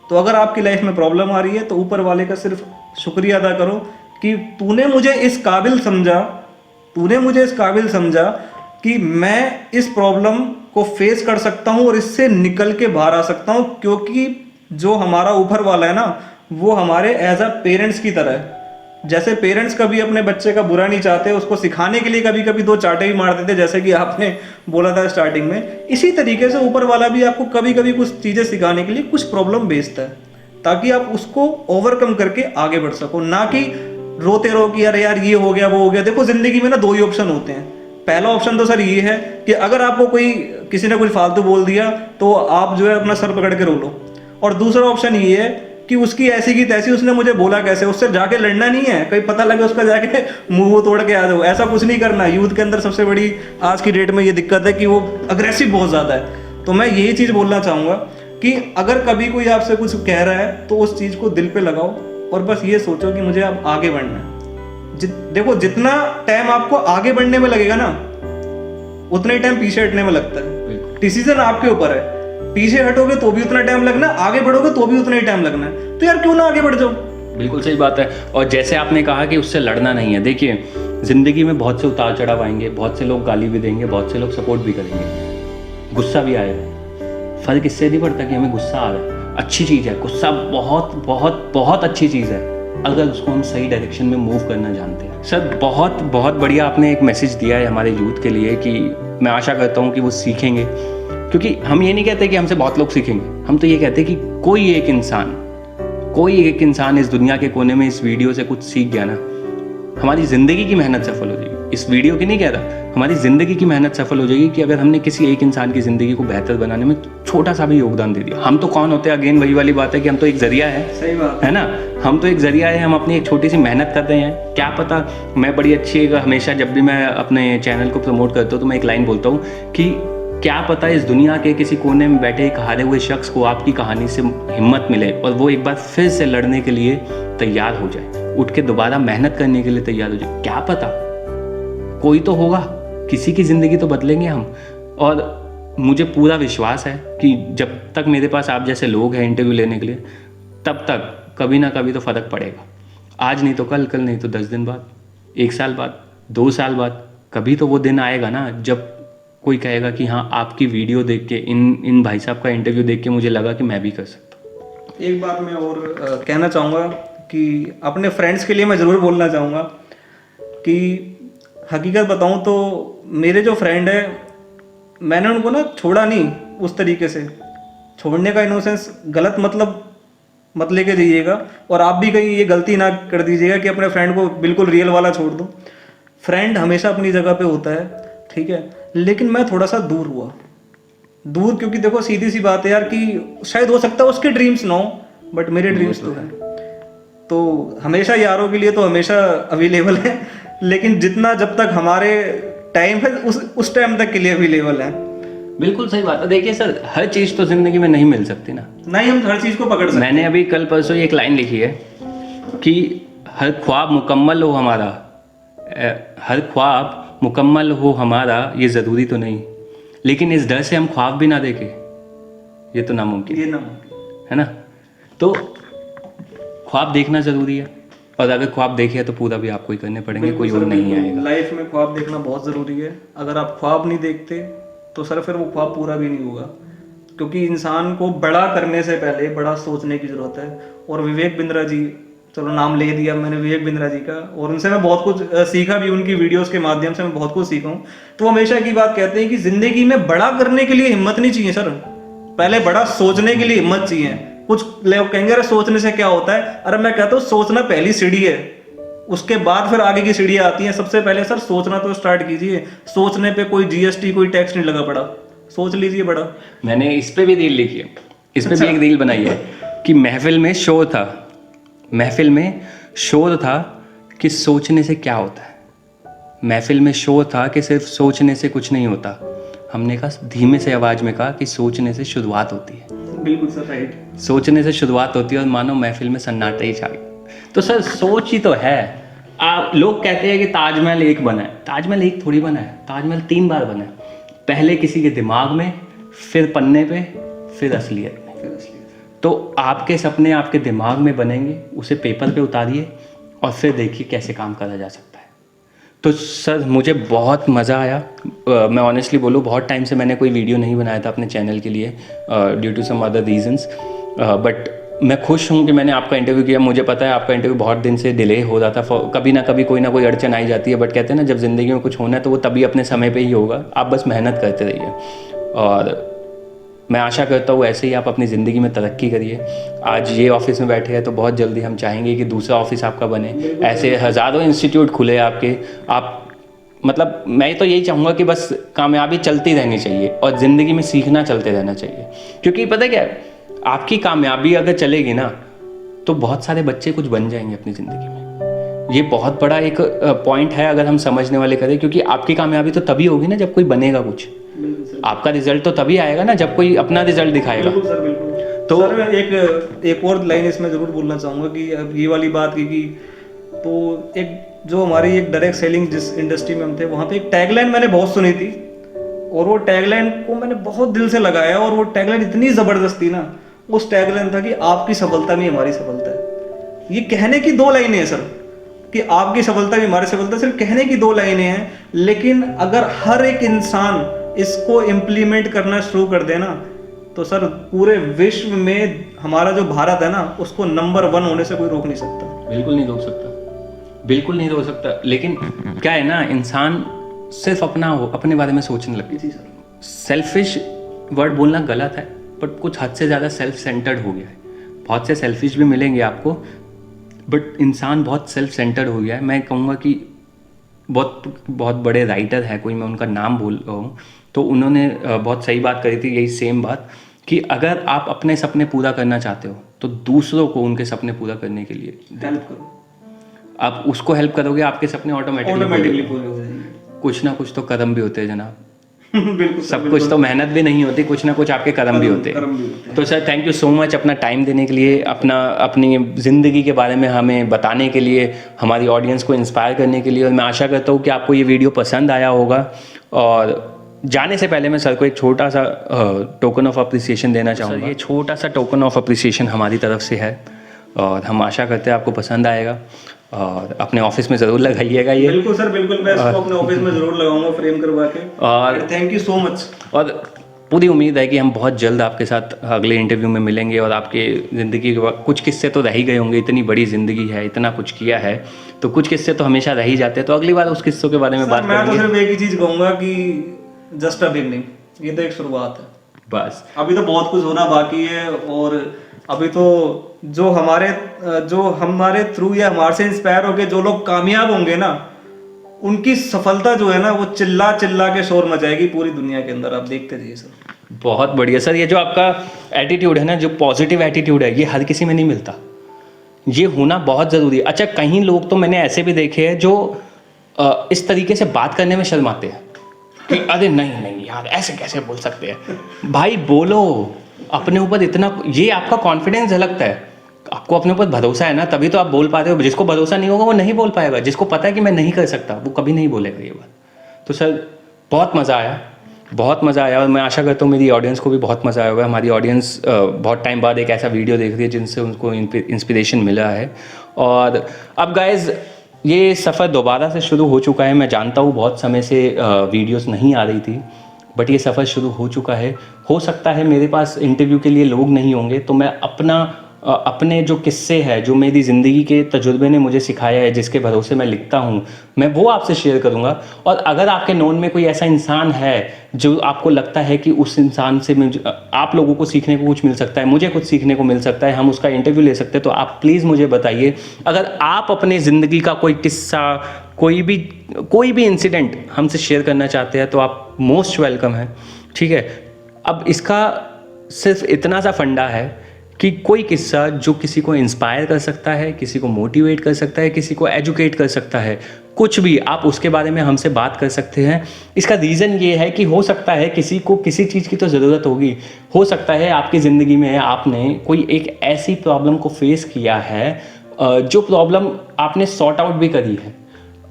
S1: तो अगर आपकी लाइफ में प्रॉब्लम आ रही है तो ऊपर वाले का सिर्फ शुक्रिया अदा करो कि तूने मुझे इस काबिल समझा कि मैं इस प्रॉब्लम को फेस कर सकता हूँ और इससे निकल के बाहर आ सकता हूँ। क्योंकि जो हमारा ऊपर वाला है ना, वो हमारे एज अ पेरेंट्स की तरह है। जैसे पेरेंट्स कभी अपने बच्चे का बुरा नहीं चाहते, उसको सिखाने के लिए कभी कभी दो चांटे भी मार देते, जैसे कि आपने बोला था स्टार्टिंग में। इसी तरीके से ऊपर वाला भी आपको कभी कभी कुछ चीज़ें सिखाने के लिए कुछ प्रॉब्लम भेजता है, ताकि आप उसको ओवरकम करके आगे बढ़ सको, ना कि रोते रहो कि यार ये हो गया वो हो गया। देखो जिंदगी में ना दो ही ऑप्शन होते हैं। पहला ऑप्शन तो सर ये है कि अगर आपको किसी ने कुछ फालतू बोल दिया तो आप जो है अपना सर पकड़ के रो लो, और दूसरा ऑप्शन ये है कि उसकी ऐसी की तैसी, उसने मुझे बोला कैसे, उससे जाके लड़ना नहीं है, कहीं पता लगे उसका जाके मुंह तोड़ के आ जाओ, ऐसा कुछ नहीं करना। यूथ के अंदर सबसे बड़ी आज की डेट में ये दिक्कत है कि वो अग्रेसिव बहुत ज़्यादा है। तो मैं यही चीज़ बोलना चाहूँगा कि अगर कभी कोई आपसे कुछ कह रहा है तो उस चीज़ को दिल पे लगाओ, और बस ये सोचो कि मुझे अब आगे बढ़ना है। देखो जितना टाइम आपको आगे बढ़ने में लगेगा ना, उतना ही टाइम पीछे हटने में लगता है। डिसीजन आपके ऊपर है, पीछे हटोगे तो भी उतना टाइम लगना, आगे बढ़ोगे तो भी उतना ही टाइम लगना है। तो यार क्यों ना आगे बढ़ जाओ,
S2: बिल्कुल सही बात है। और जैसे आपने कहा कि उससे लड़ना नहीं है, देखिए ज़िंदगी में बहुत से उतार चढ़ाव आएंगे, बहुत से लोग गाली भी देंगे, बहुत से लोग सपोर्ट भी करेंगे, गुस्सा भी आएगा। फ़र्क इससे नहीं पड़ता कि हमें गुस्सा आ रहा है, अच्छी चीज़ है, गुस्सा बहुत बहुत बहुत अच्छी चीज़ है अगर उसको हम सही डायरेक्शन में मूव करना जानते हैं। सर बहुत बहुत बढ़िया आपने एक मैसेज दिया है हमारे यूथ के लिए कि मैं आशा करता हूँ कि वो सीखेंगे, क्योंकि हम ये नहीं कहते कि हमसे बहुत लोग सीखेंगे, हम तो ये कहते हैं कि कोई एक इंसान इस दुनिया के कोने में इस वीडियो से कुछ सीख गया ना, हमारी ज़िंदगी की मेहनत सफल हो जाएगी। इस वीडियो की नहीं कह रहा, हमारी ज़िंदगी की मेहनत सफल हो जाएगी कि अगर हमने किसी एक इंसान की ज़िंदगी को बेहतर बनाने में छोटा सा भी योगदान दे दिया। हम तो कौन होते हैं, अगेन वही वाली बात है कि हम तो एक ज़रिया है।
S1: सही बात
S2: है ना, हम तो एक ज़रिया है, हम अपनी एक छोटी सी मेहनत कर रहे हैं। क्या पता, मैं बड़ी अच्छी हमेशा जब भी मैं अपने चैनल को प्रमोट करता हूँ तो मैं एक लाइन बोलता हूँ कि क्या पता इस दुनिया के किसी कोने में बैठे एक हारे हुए शख्स को आपकी कहानी से हिम्मत मिले और वो एक बार फिर से लड़ने के लिए तैयार हो जाए, उठ के दोबारा मेहनत करने के लिए तैयार हो जाए। क्या पता, कोई तो होगा, किसी की ज़िंदगी तो बदलेंगे हम। और मुझे पूरा विश्वास है कि जब तक मेरे पास आप जैसे लोग हैं इंटरव्यू लेने के लिए, तब तक कभी ना कभी तो फ़र्क पड़ेगा। आज नहीं तो कल, कल नहीं तो 10 दिन बाद, 1 साल बाद, 2 साल बाद, कभी तो वो दिन आएगा ना जब कोई कहेगा कि हाँ आपकी वीडियो देख के, इन भाई साहब का इंटरव्यू देख के मुझे लगा कि मैं भी कर सकता हूँ।
S1: एक बात मैं और कहना चाहूँगा कि अपने फ्रेंड्स के लिए मैं ज़रूर बोलना चाहूँगा कि हकीकत बताऊँ तो मेरे जो फ्रेंड है, मैंने उनको ना छोड़ा नहीं उस तरीके से। छोड़ने का इनोसेंस गलत मतलब मत लेके जाइएगा, और आप भी कहीं ये गलती ना कर दीजिएगा कि अपने फ्रेंड को बिल्कुल रियल वाला छोड़ दो। फ्रेंड हमेशा अपनी जगह पे होता है, ठीक है, लेकिन मैं थोड़ा सा दूर हुआ। दूर क्योंकि देखो सीधी सी बात है यार कि शायद हो सकता है उसके ड्रीम्स ना हो, बट मेरे ड्रीम्स तो हैं। तो हमेशा यारों के लिए तो हमेशा अवेलेबल है, लेकिन जितना जब तक हमारे टाइम है उस टाइम तक के लिए अवेलेबल है।
S2: बिल्कुल सही बात है। देखिए सर, हर चीज़ तो ज़िंदगी में नहीं मिल सकती ना,
S1: नहीं हम हर चीज़ को पकड़ सकते।
S2: मैंने अभी कल परसों एक लाइन लिखी है कि हर ख्वाब मुकम्मल हो हमारा, हर ख्वाब मुकम्मल हो हमारा ये ज़रूरी तो नहीं, लेकिन इस डर से हम ख्वाब भी ना देखें ये तो नामुमकिन,
S1: ये नामुमकिन
S2: है ना। तो ख्वाब देखना ज़रूरी है, और अगर ख्वाब देखे तो पूरा भी आपको ही करने पड़ेंगे, कोई और नहीं आएगा।
S1: लाइफ में ख्वाब देखना बहुत ज़रूरी है। अगर आप ख्वाब नहीं देखते तो सर फिर वो ख्वाब पूरा भी नहीं होगा, क्योंकि इंसान को बड़ा करने से पहले बड़ा सोचने की ज़रूरत है। और विवेक बिंद्रा जी, चलो नाम ले दिया मैंने विवेक बिंद्रा जी का, और उनसे मैं बहुत कुछ सीखा भी, उनकी वीडियोस के माध्यम से मैं बहुत कुछ सीखा हूँ। तो हमेशा की बात कहते हैं कि ज़िंदगी में बड़ा करने के लिए हिम्मत नहीं चाहिए सर, पहले बड़ा सोचने के लिए हिम्मत चाहिए। कुछ लोग कहेंगे अरे सोचने से क्या होता है, अरे मैं कहता हूँ सोचना पहली सीढ़ी है, उसके बाद फिर आगे की सीढ़ियाँ आती हैं। सबसे पहले सर सोचना तो स्टार्ट कीजिए। सोचने पे कोई जीएसटी कोई टैक्स नहीं लगा पड़ा, सोच लीजिए बड़ा।
S2: मैंने इस पे भी रील लिखी है, इस पे भी एक रील बनाई है कि महफिल में शोर था, महफिल में शोर था कि सोचने से क्या होता है, महफिल में शोर था कि सिर्फ सोचने से कुछ नहीं होता। हमने कहा धीमे से आवाज़ में कहा कि सोचने से शुरुआत होती है।
S1: बिल्कुल सर, राइट,
S2: सोचने से शुरुआत होती है, और मानो महफिल में सन्नाटा ही छा गया। तो सर सोच ही तो है। आप लोग कहते हैं कि ताजमहल एक बना है, ताजमहल एक थोड़ी बना है, ताजमहल 3 बार बना है। पहले किसी के दिमाग में, फिर पन्ने पे, फिर असलियत में। तो आपके सपने आपके दिमाग में बनेंगे, उसे पेपर पे उतारिए और फिर देखिए कैसे काम करा जा सकता है। तो सर मुझे बहुत मज़ा आया। मैं ऑनेस्टली बोलूँ, बहुत टाइम से मैंने कोई वीडियो नहीं बनाया था अपने चैनल के लिए due to some other reasons, but मैं खुश हूँ कि मैंने आपका इंटरव्यू किया। मुझे पता है आपका इंटरव्यू बहुत दिन से डिले हो रहा था, कभी ना कभी कोई ना कोई अड़चन आई जाती है, बट कहते हैं ना जब ज़िंदगी में कुछ होना है तो वो तभी अपने समय पे ही होगा। आप बस मेहनत करते रहिए, और मैं आशा करता हूँ ऐसे ही आप अपनी ज़िंदगी में तरक्की करिए। आज ये ऑफिस में बैठे हैं तो बहुत जल्दी हम चाहेंगे कि दूसरा ऑफिस आपका बने, ऐसे हज़ारों इंस्टीट्यूट खुले आपके। आप मतलब मैं तो यही चाहूँगा कि बस कामयाबी चलती रहनी चाहिए और ज़िंदगी में सीखना चलते रहना चाहिए, क्योंकि पता क्या है, आपकी कामयाबी अगर चलेगी ना तो बहुत सारे बच्चे कुछ बन जाएंगे अपनी ज़िंदगी में। ये बहुत बड़ा एक पॉइंट है अगर हम समझने वाले करें, क्योंकि आपकी कामयाबी तो तभी होगी ना जब कोई बनेगा कुछ। आपका रिजल्ट तो तभी आएगा ना जब कोई अपना रिजल्ट दिखाएगा।
S1: बिल्कुल सर, बिल्कुल। तो सर मैं एक और लाइन इसमें ज़रूर बोलना चाहूँगा कि अब ये वाली बात की तो एक जो हमारी एक डायरेक्ट सेलिंग जिस इंडस्ट्री में हम थे, वहाँ पे एक टैगलाइन मैंने बहुत सुनी थी, और वो टैगलाइन को मैंने बहुत दिल से लगाया, और वो टैगलाइन इतनी ज़बरदस्त थी ना, उस टैगलाइन था कि आपकी सफलता में हमारी सफलता है। ये कहने की 2 लाइनें हैं सर, कि आपकी सफलता भी हमारी सफलता, सिर्फ कहने की 2 लाइनें हैं, लेकिन अगर हर एक इंसान इसको इम्प्लीमेंट करना शुरू कर देना तो सर पूरे विश्व में हमारा जो भारत है ना, उसको नंबर 1 होने से कोई रोक नहीं सकता।
S2: बिल्कुल नहीं रोक सकता, बिल्कुल नहीं रोक सकता। लेकिन क्या है ना, इंसान सिर्फ अपने बारे में सोचने लगे।
S1: जी सर।
S2: सेल्फिश वर्ड बोलना गलत है, बट कुछ हद से ज़्यादा सेल्फ सेंटर्ड हो गया है। बहुत से सेल्फिश भी मिलेंगे आपको, बट इंसान बहुत सेल्फ सेंटर्ड हो गया है। मैं कहूँगा कि बहुत बड़े राइटर है, कोई मैं उनका नाम बोल रहा हूँ, तो उन्होंने बहुत सही बात करी थी, यही सेम बात, कि अगर आप अपने सपने पूरा करना चाहते हो तो दूसरों को उनके सपने पूरा करने के लिए
S1: हेल्प करो।
S2: आप उसको हेल्प करोगे, आपके सपने ऑटोमेटिकली
S1: पूरे हो जाएंगे।
S2: कुछ ना कुछ तो कर्म भी होते हैं जनाब।
S1: बिल्कुल
S2: सब कुछ तो मेहनत भी नहीं होती, कुछ ना कुछ आपके कर्म भी होते हैं। तो sir thank you so much अपना टाइम देने के लिए, अपनी ज़िंदगी के बारे में हमें बताने के लिए, हमारी ऑडियंस को इंस्पायर करने के लिए। और मैं आशा करता हूँ कि आपको ये वीडियो पसंद आया होगा। और जाने से पहले मैं सर को एक छोटा सा टोकन ऑफ अप्रिसिएशन देना चाहूँगा। ये छोटा सा टोकन ऑफ अप्रिसिएशन हमारी तरफ से है और हम आशा करते हैं आपको पसंद आएगा और अपने ऑफिस में ज़रूर लगाइएगा ये।
S1: बिल्कुल सर, बिल्कुल, मैं इसको अपने ऑफिस में ज़रूर लगाऊंगा फ्रेम करवा के। और थैंक यू सो मच।
S2: और पूरी उम्मीद है कि हम बहुत जल्द आपके साथ अगले इंटरव्यू में मिलेंगे और आपके ज़िंदगी के कुछ किस्से तो रह ही गए होंगे। इतनी बड़ी ज़िंदगी है, इतना कुछ किया है, तो कुछ किस्से तो हमेशा रह ही जाते हैं। तो अगली बार उस किस्सों के बारे में बात करेंगे।
S1: मैं तो सिर्फ एक ही चीज़ कहूँगा कि जस्ट अ बिगनिंग, ये तो एक शुरुआत है,
S2: बस।
S1: अभी तो बहुत कुछ होना बाकी है। और अभी तो जो हमारे थ्रू या हमारे से इंस्पायर होके जो लोग कामयाब होंगे ना, उनकी सफलता जो है ना, वो चिल्ला चिल्ला के शोर मचाएगी पूरी दुनिया के अंदर। आप देखते रहिए सर।
S2: बहुत बढ़िया सर। ये जो आपका एटीट्यूड है ना, जो पॉजिटिव एटीट्यूड है, ये हर किसी में नहीं मिलता, ये होना बहुत ज़रूरी है। अच्छा, कहीं लोग तो मैंने ऐसे भी देखे हैं जो इस तरीके से बात करने में शर्माते हैं कि अरे नहीं यार, ऐसे कैसे बोल सकते हैं। भाई बोलो, अपने ऊपर इतना, ये आपका कॉन्फिडेंस झलकता है। आपको अपने ऊपर भरोसा है ना, तभी तो आप बोल पाते हो। जिसको भरोसा नहीं होगा वो नहीं बोल पाएगा। जिसको पता है कि मैं नहीं कर सकता, वो कभी नहीं बोलेगा ये बात। तो सर बहुत मज़ा आया, बहुत मज़ा आया और मैं आशा करता हूँ मेरी ऑडियंस को भी बहुत मज़ा आया होगा। हमारी ऑडियंस बहुत टाइम बाद एक ऐसा वीडियो देख रही है जिनसे उनको इंस्पिरेशन मिला है। और अब गाइज ये सफ़र दोबारा से शुरू हो चुका है। मैं जानता हूँ बहुत समय से वीडियोस नहीं आ रही थी, बट ये सफ़र शुरू हो चुका है। हो सकता है मेरे पास इंटरव्यू के लिए लोग नहीं होंगे, तो मैं अपने जो किस्से हैं, जो मेरी ज़िंदगी के तजुर्बे ने मुझे सिखाया है, जिसके भरोसे मैं लिखता हूँ, मैं वो आपसे शेयर करूँगा। और अगर आपके नोन में कोई ऐसा इंसान है जो आपको लगता है कि उस इंसान से आप लोगों को सीखने को कुछ मिल सकता है, मुझे कुछ सीखने को मिल सकता है, हम उसका इंटरव्यू ले सकते हैं, तो आप प्लीज़ मुझे बताइए। अगर आप अपने ज़िंदगी का कोई किस्सा, कोई भी इंसिडेंट हमसे शेयर करना चाहते हैं तो आप मोस्ट वेलकम है, ठीक है। अब इसका सिर्फ इतना सा फंडा है कि कोई किस्सा जो किसी को इंस्पायर कर सकता है, किसी को मोटिवेट कर सकता है, किसी को एजुकेट कर सकता है, कुछ भी आप उसके बारे में हमसे बात कर सकते हैं। इसका रीज़न ये है कि हो सकता है किसी को किसी चीज़ की तो ज़रूरत होगी, हो सकता है आपकी ज़िंदगी में आपने कोई एक ऐसी प्रॉब्लम को फेस किया है जो प्रॉब्लम आपने सॉर्ट आउट भी करी है,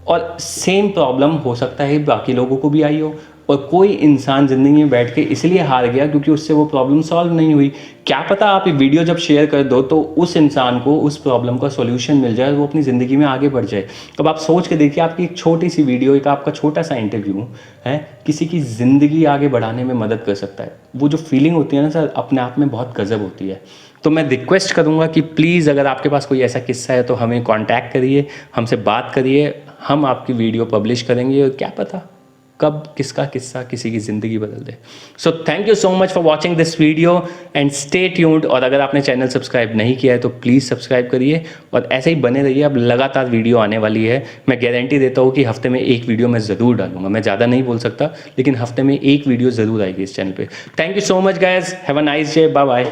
S2: और सेम प्रॉब्लम हो सकता है बाकी लोगों को भी आई हो, और कोई इंसान ज़िंदगी में बैठ के इसलिए हार गया क्योंकि उससे वो प्रॉब्लम सॉल्व नहीं हुई। क्या पता आप ये वीडियो जब शेयर कर दो तो उस इंसान को उस प्रॉब्लम का सॉल्यूशन मिल जाए, वो अपनी ज़िंदगी में आगे बढ़ जाए। अब आप सोच के देखिए, आपकी एक छोटी सी वीडियो, एक आपका छोटा सा इंटरव्यू है, किसी की ज़िंदगी आगे बढ़ाने में मदद कर सकता है। वो जो फीलिंग होती है ना सर, अपने आप में बहुत गजब होती है। तो मैं रिक्वेस्ट करूँगा कि प्लीज़ अगर आपके पास कोई ऐसा किस्सा है तो हमें कॉन्टैक्ट करिए, हमसे बात करिए, हम आपकी वीडियो पब्लिश करेंगे, और क्या पता कब किसका किस्सा किसी की ज़िंदगी बदल दे। So thank you so much for watching this video and stay tuned. और अगर आपने चैनल सब्सक्राइब नहीं किया है तो प्लीज़ सब्सक्राइब करिए और ऐसे ही बने रहिए। अब लगातार वीडियो आने वाली है। मैं गारंटी देता हूँ कि हफ्ते में एक वीडियो मैं ज़रूर डालूंगा। मैं ज़्यादा नहीं बोल सकता, लेकिन हफ्ते में एक वीडियो ज़रूर आएगी इस चैनल पर। Thank you so much guys, have a nice day, bye bye.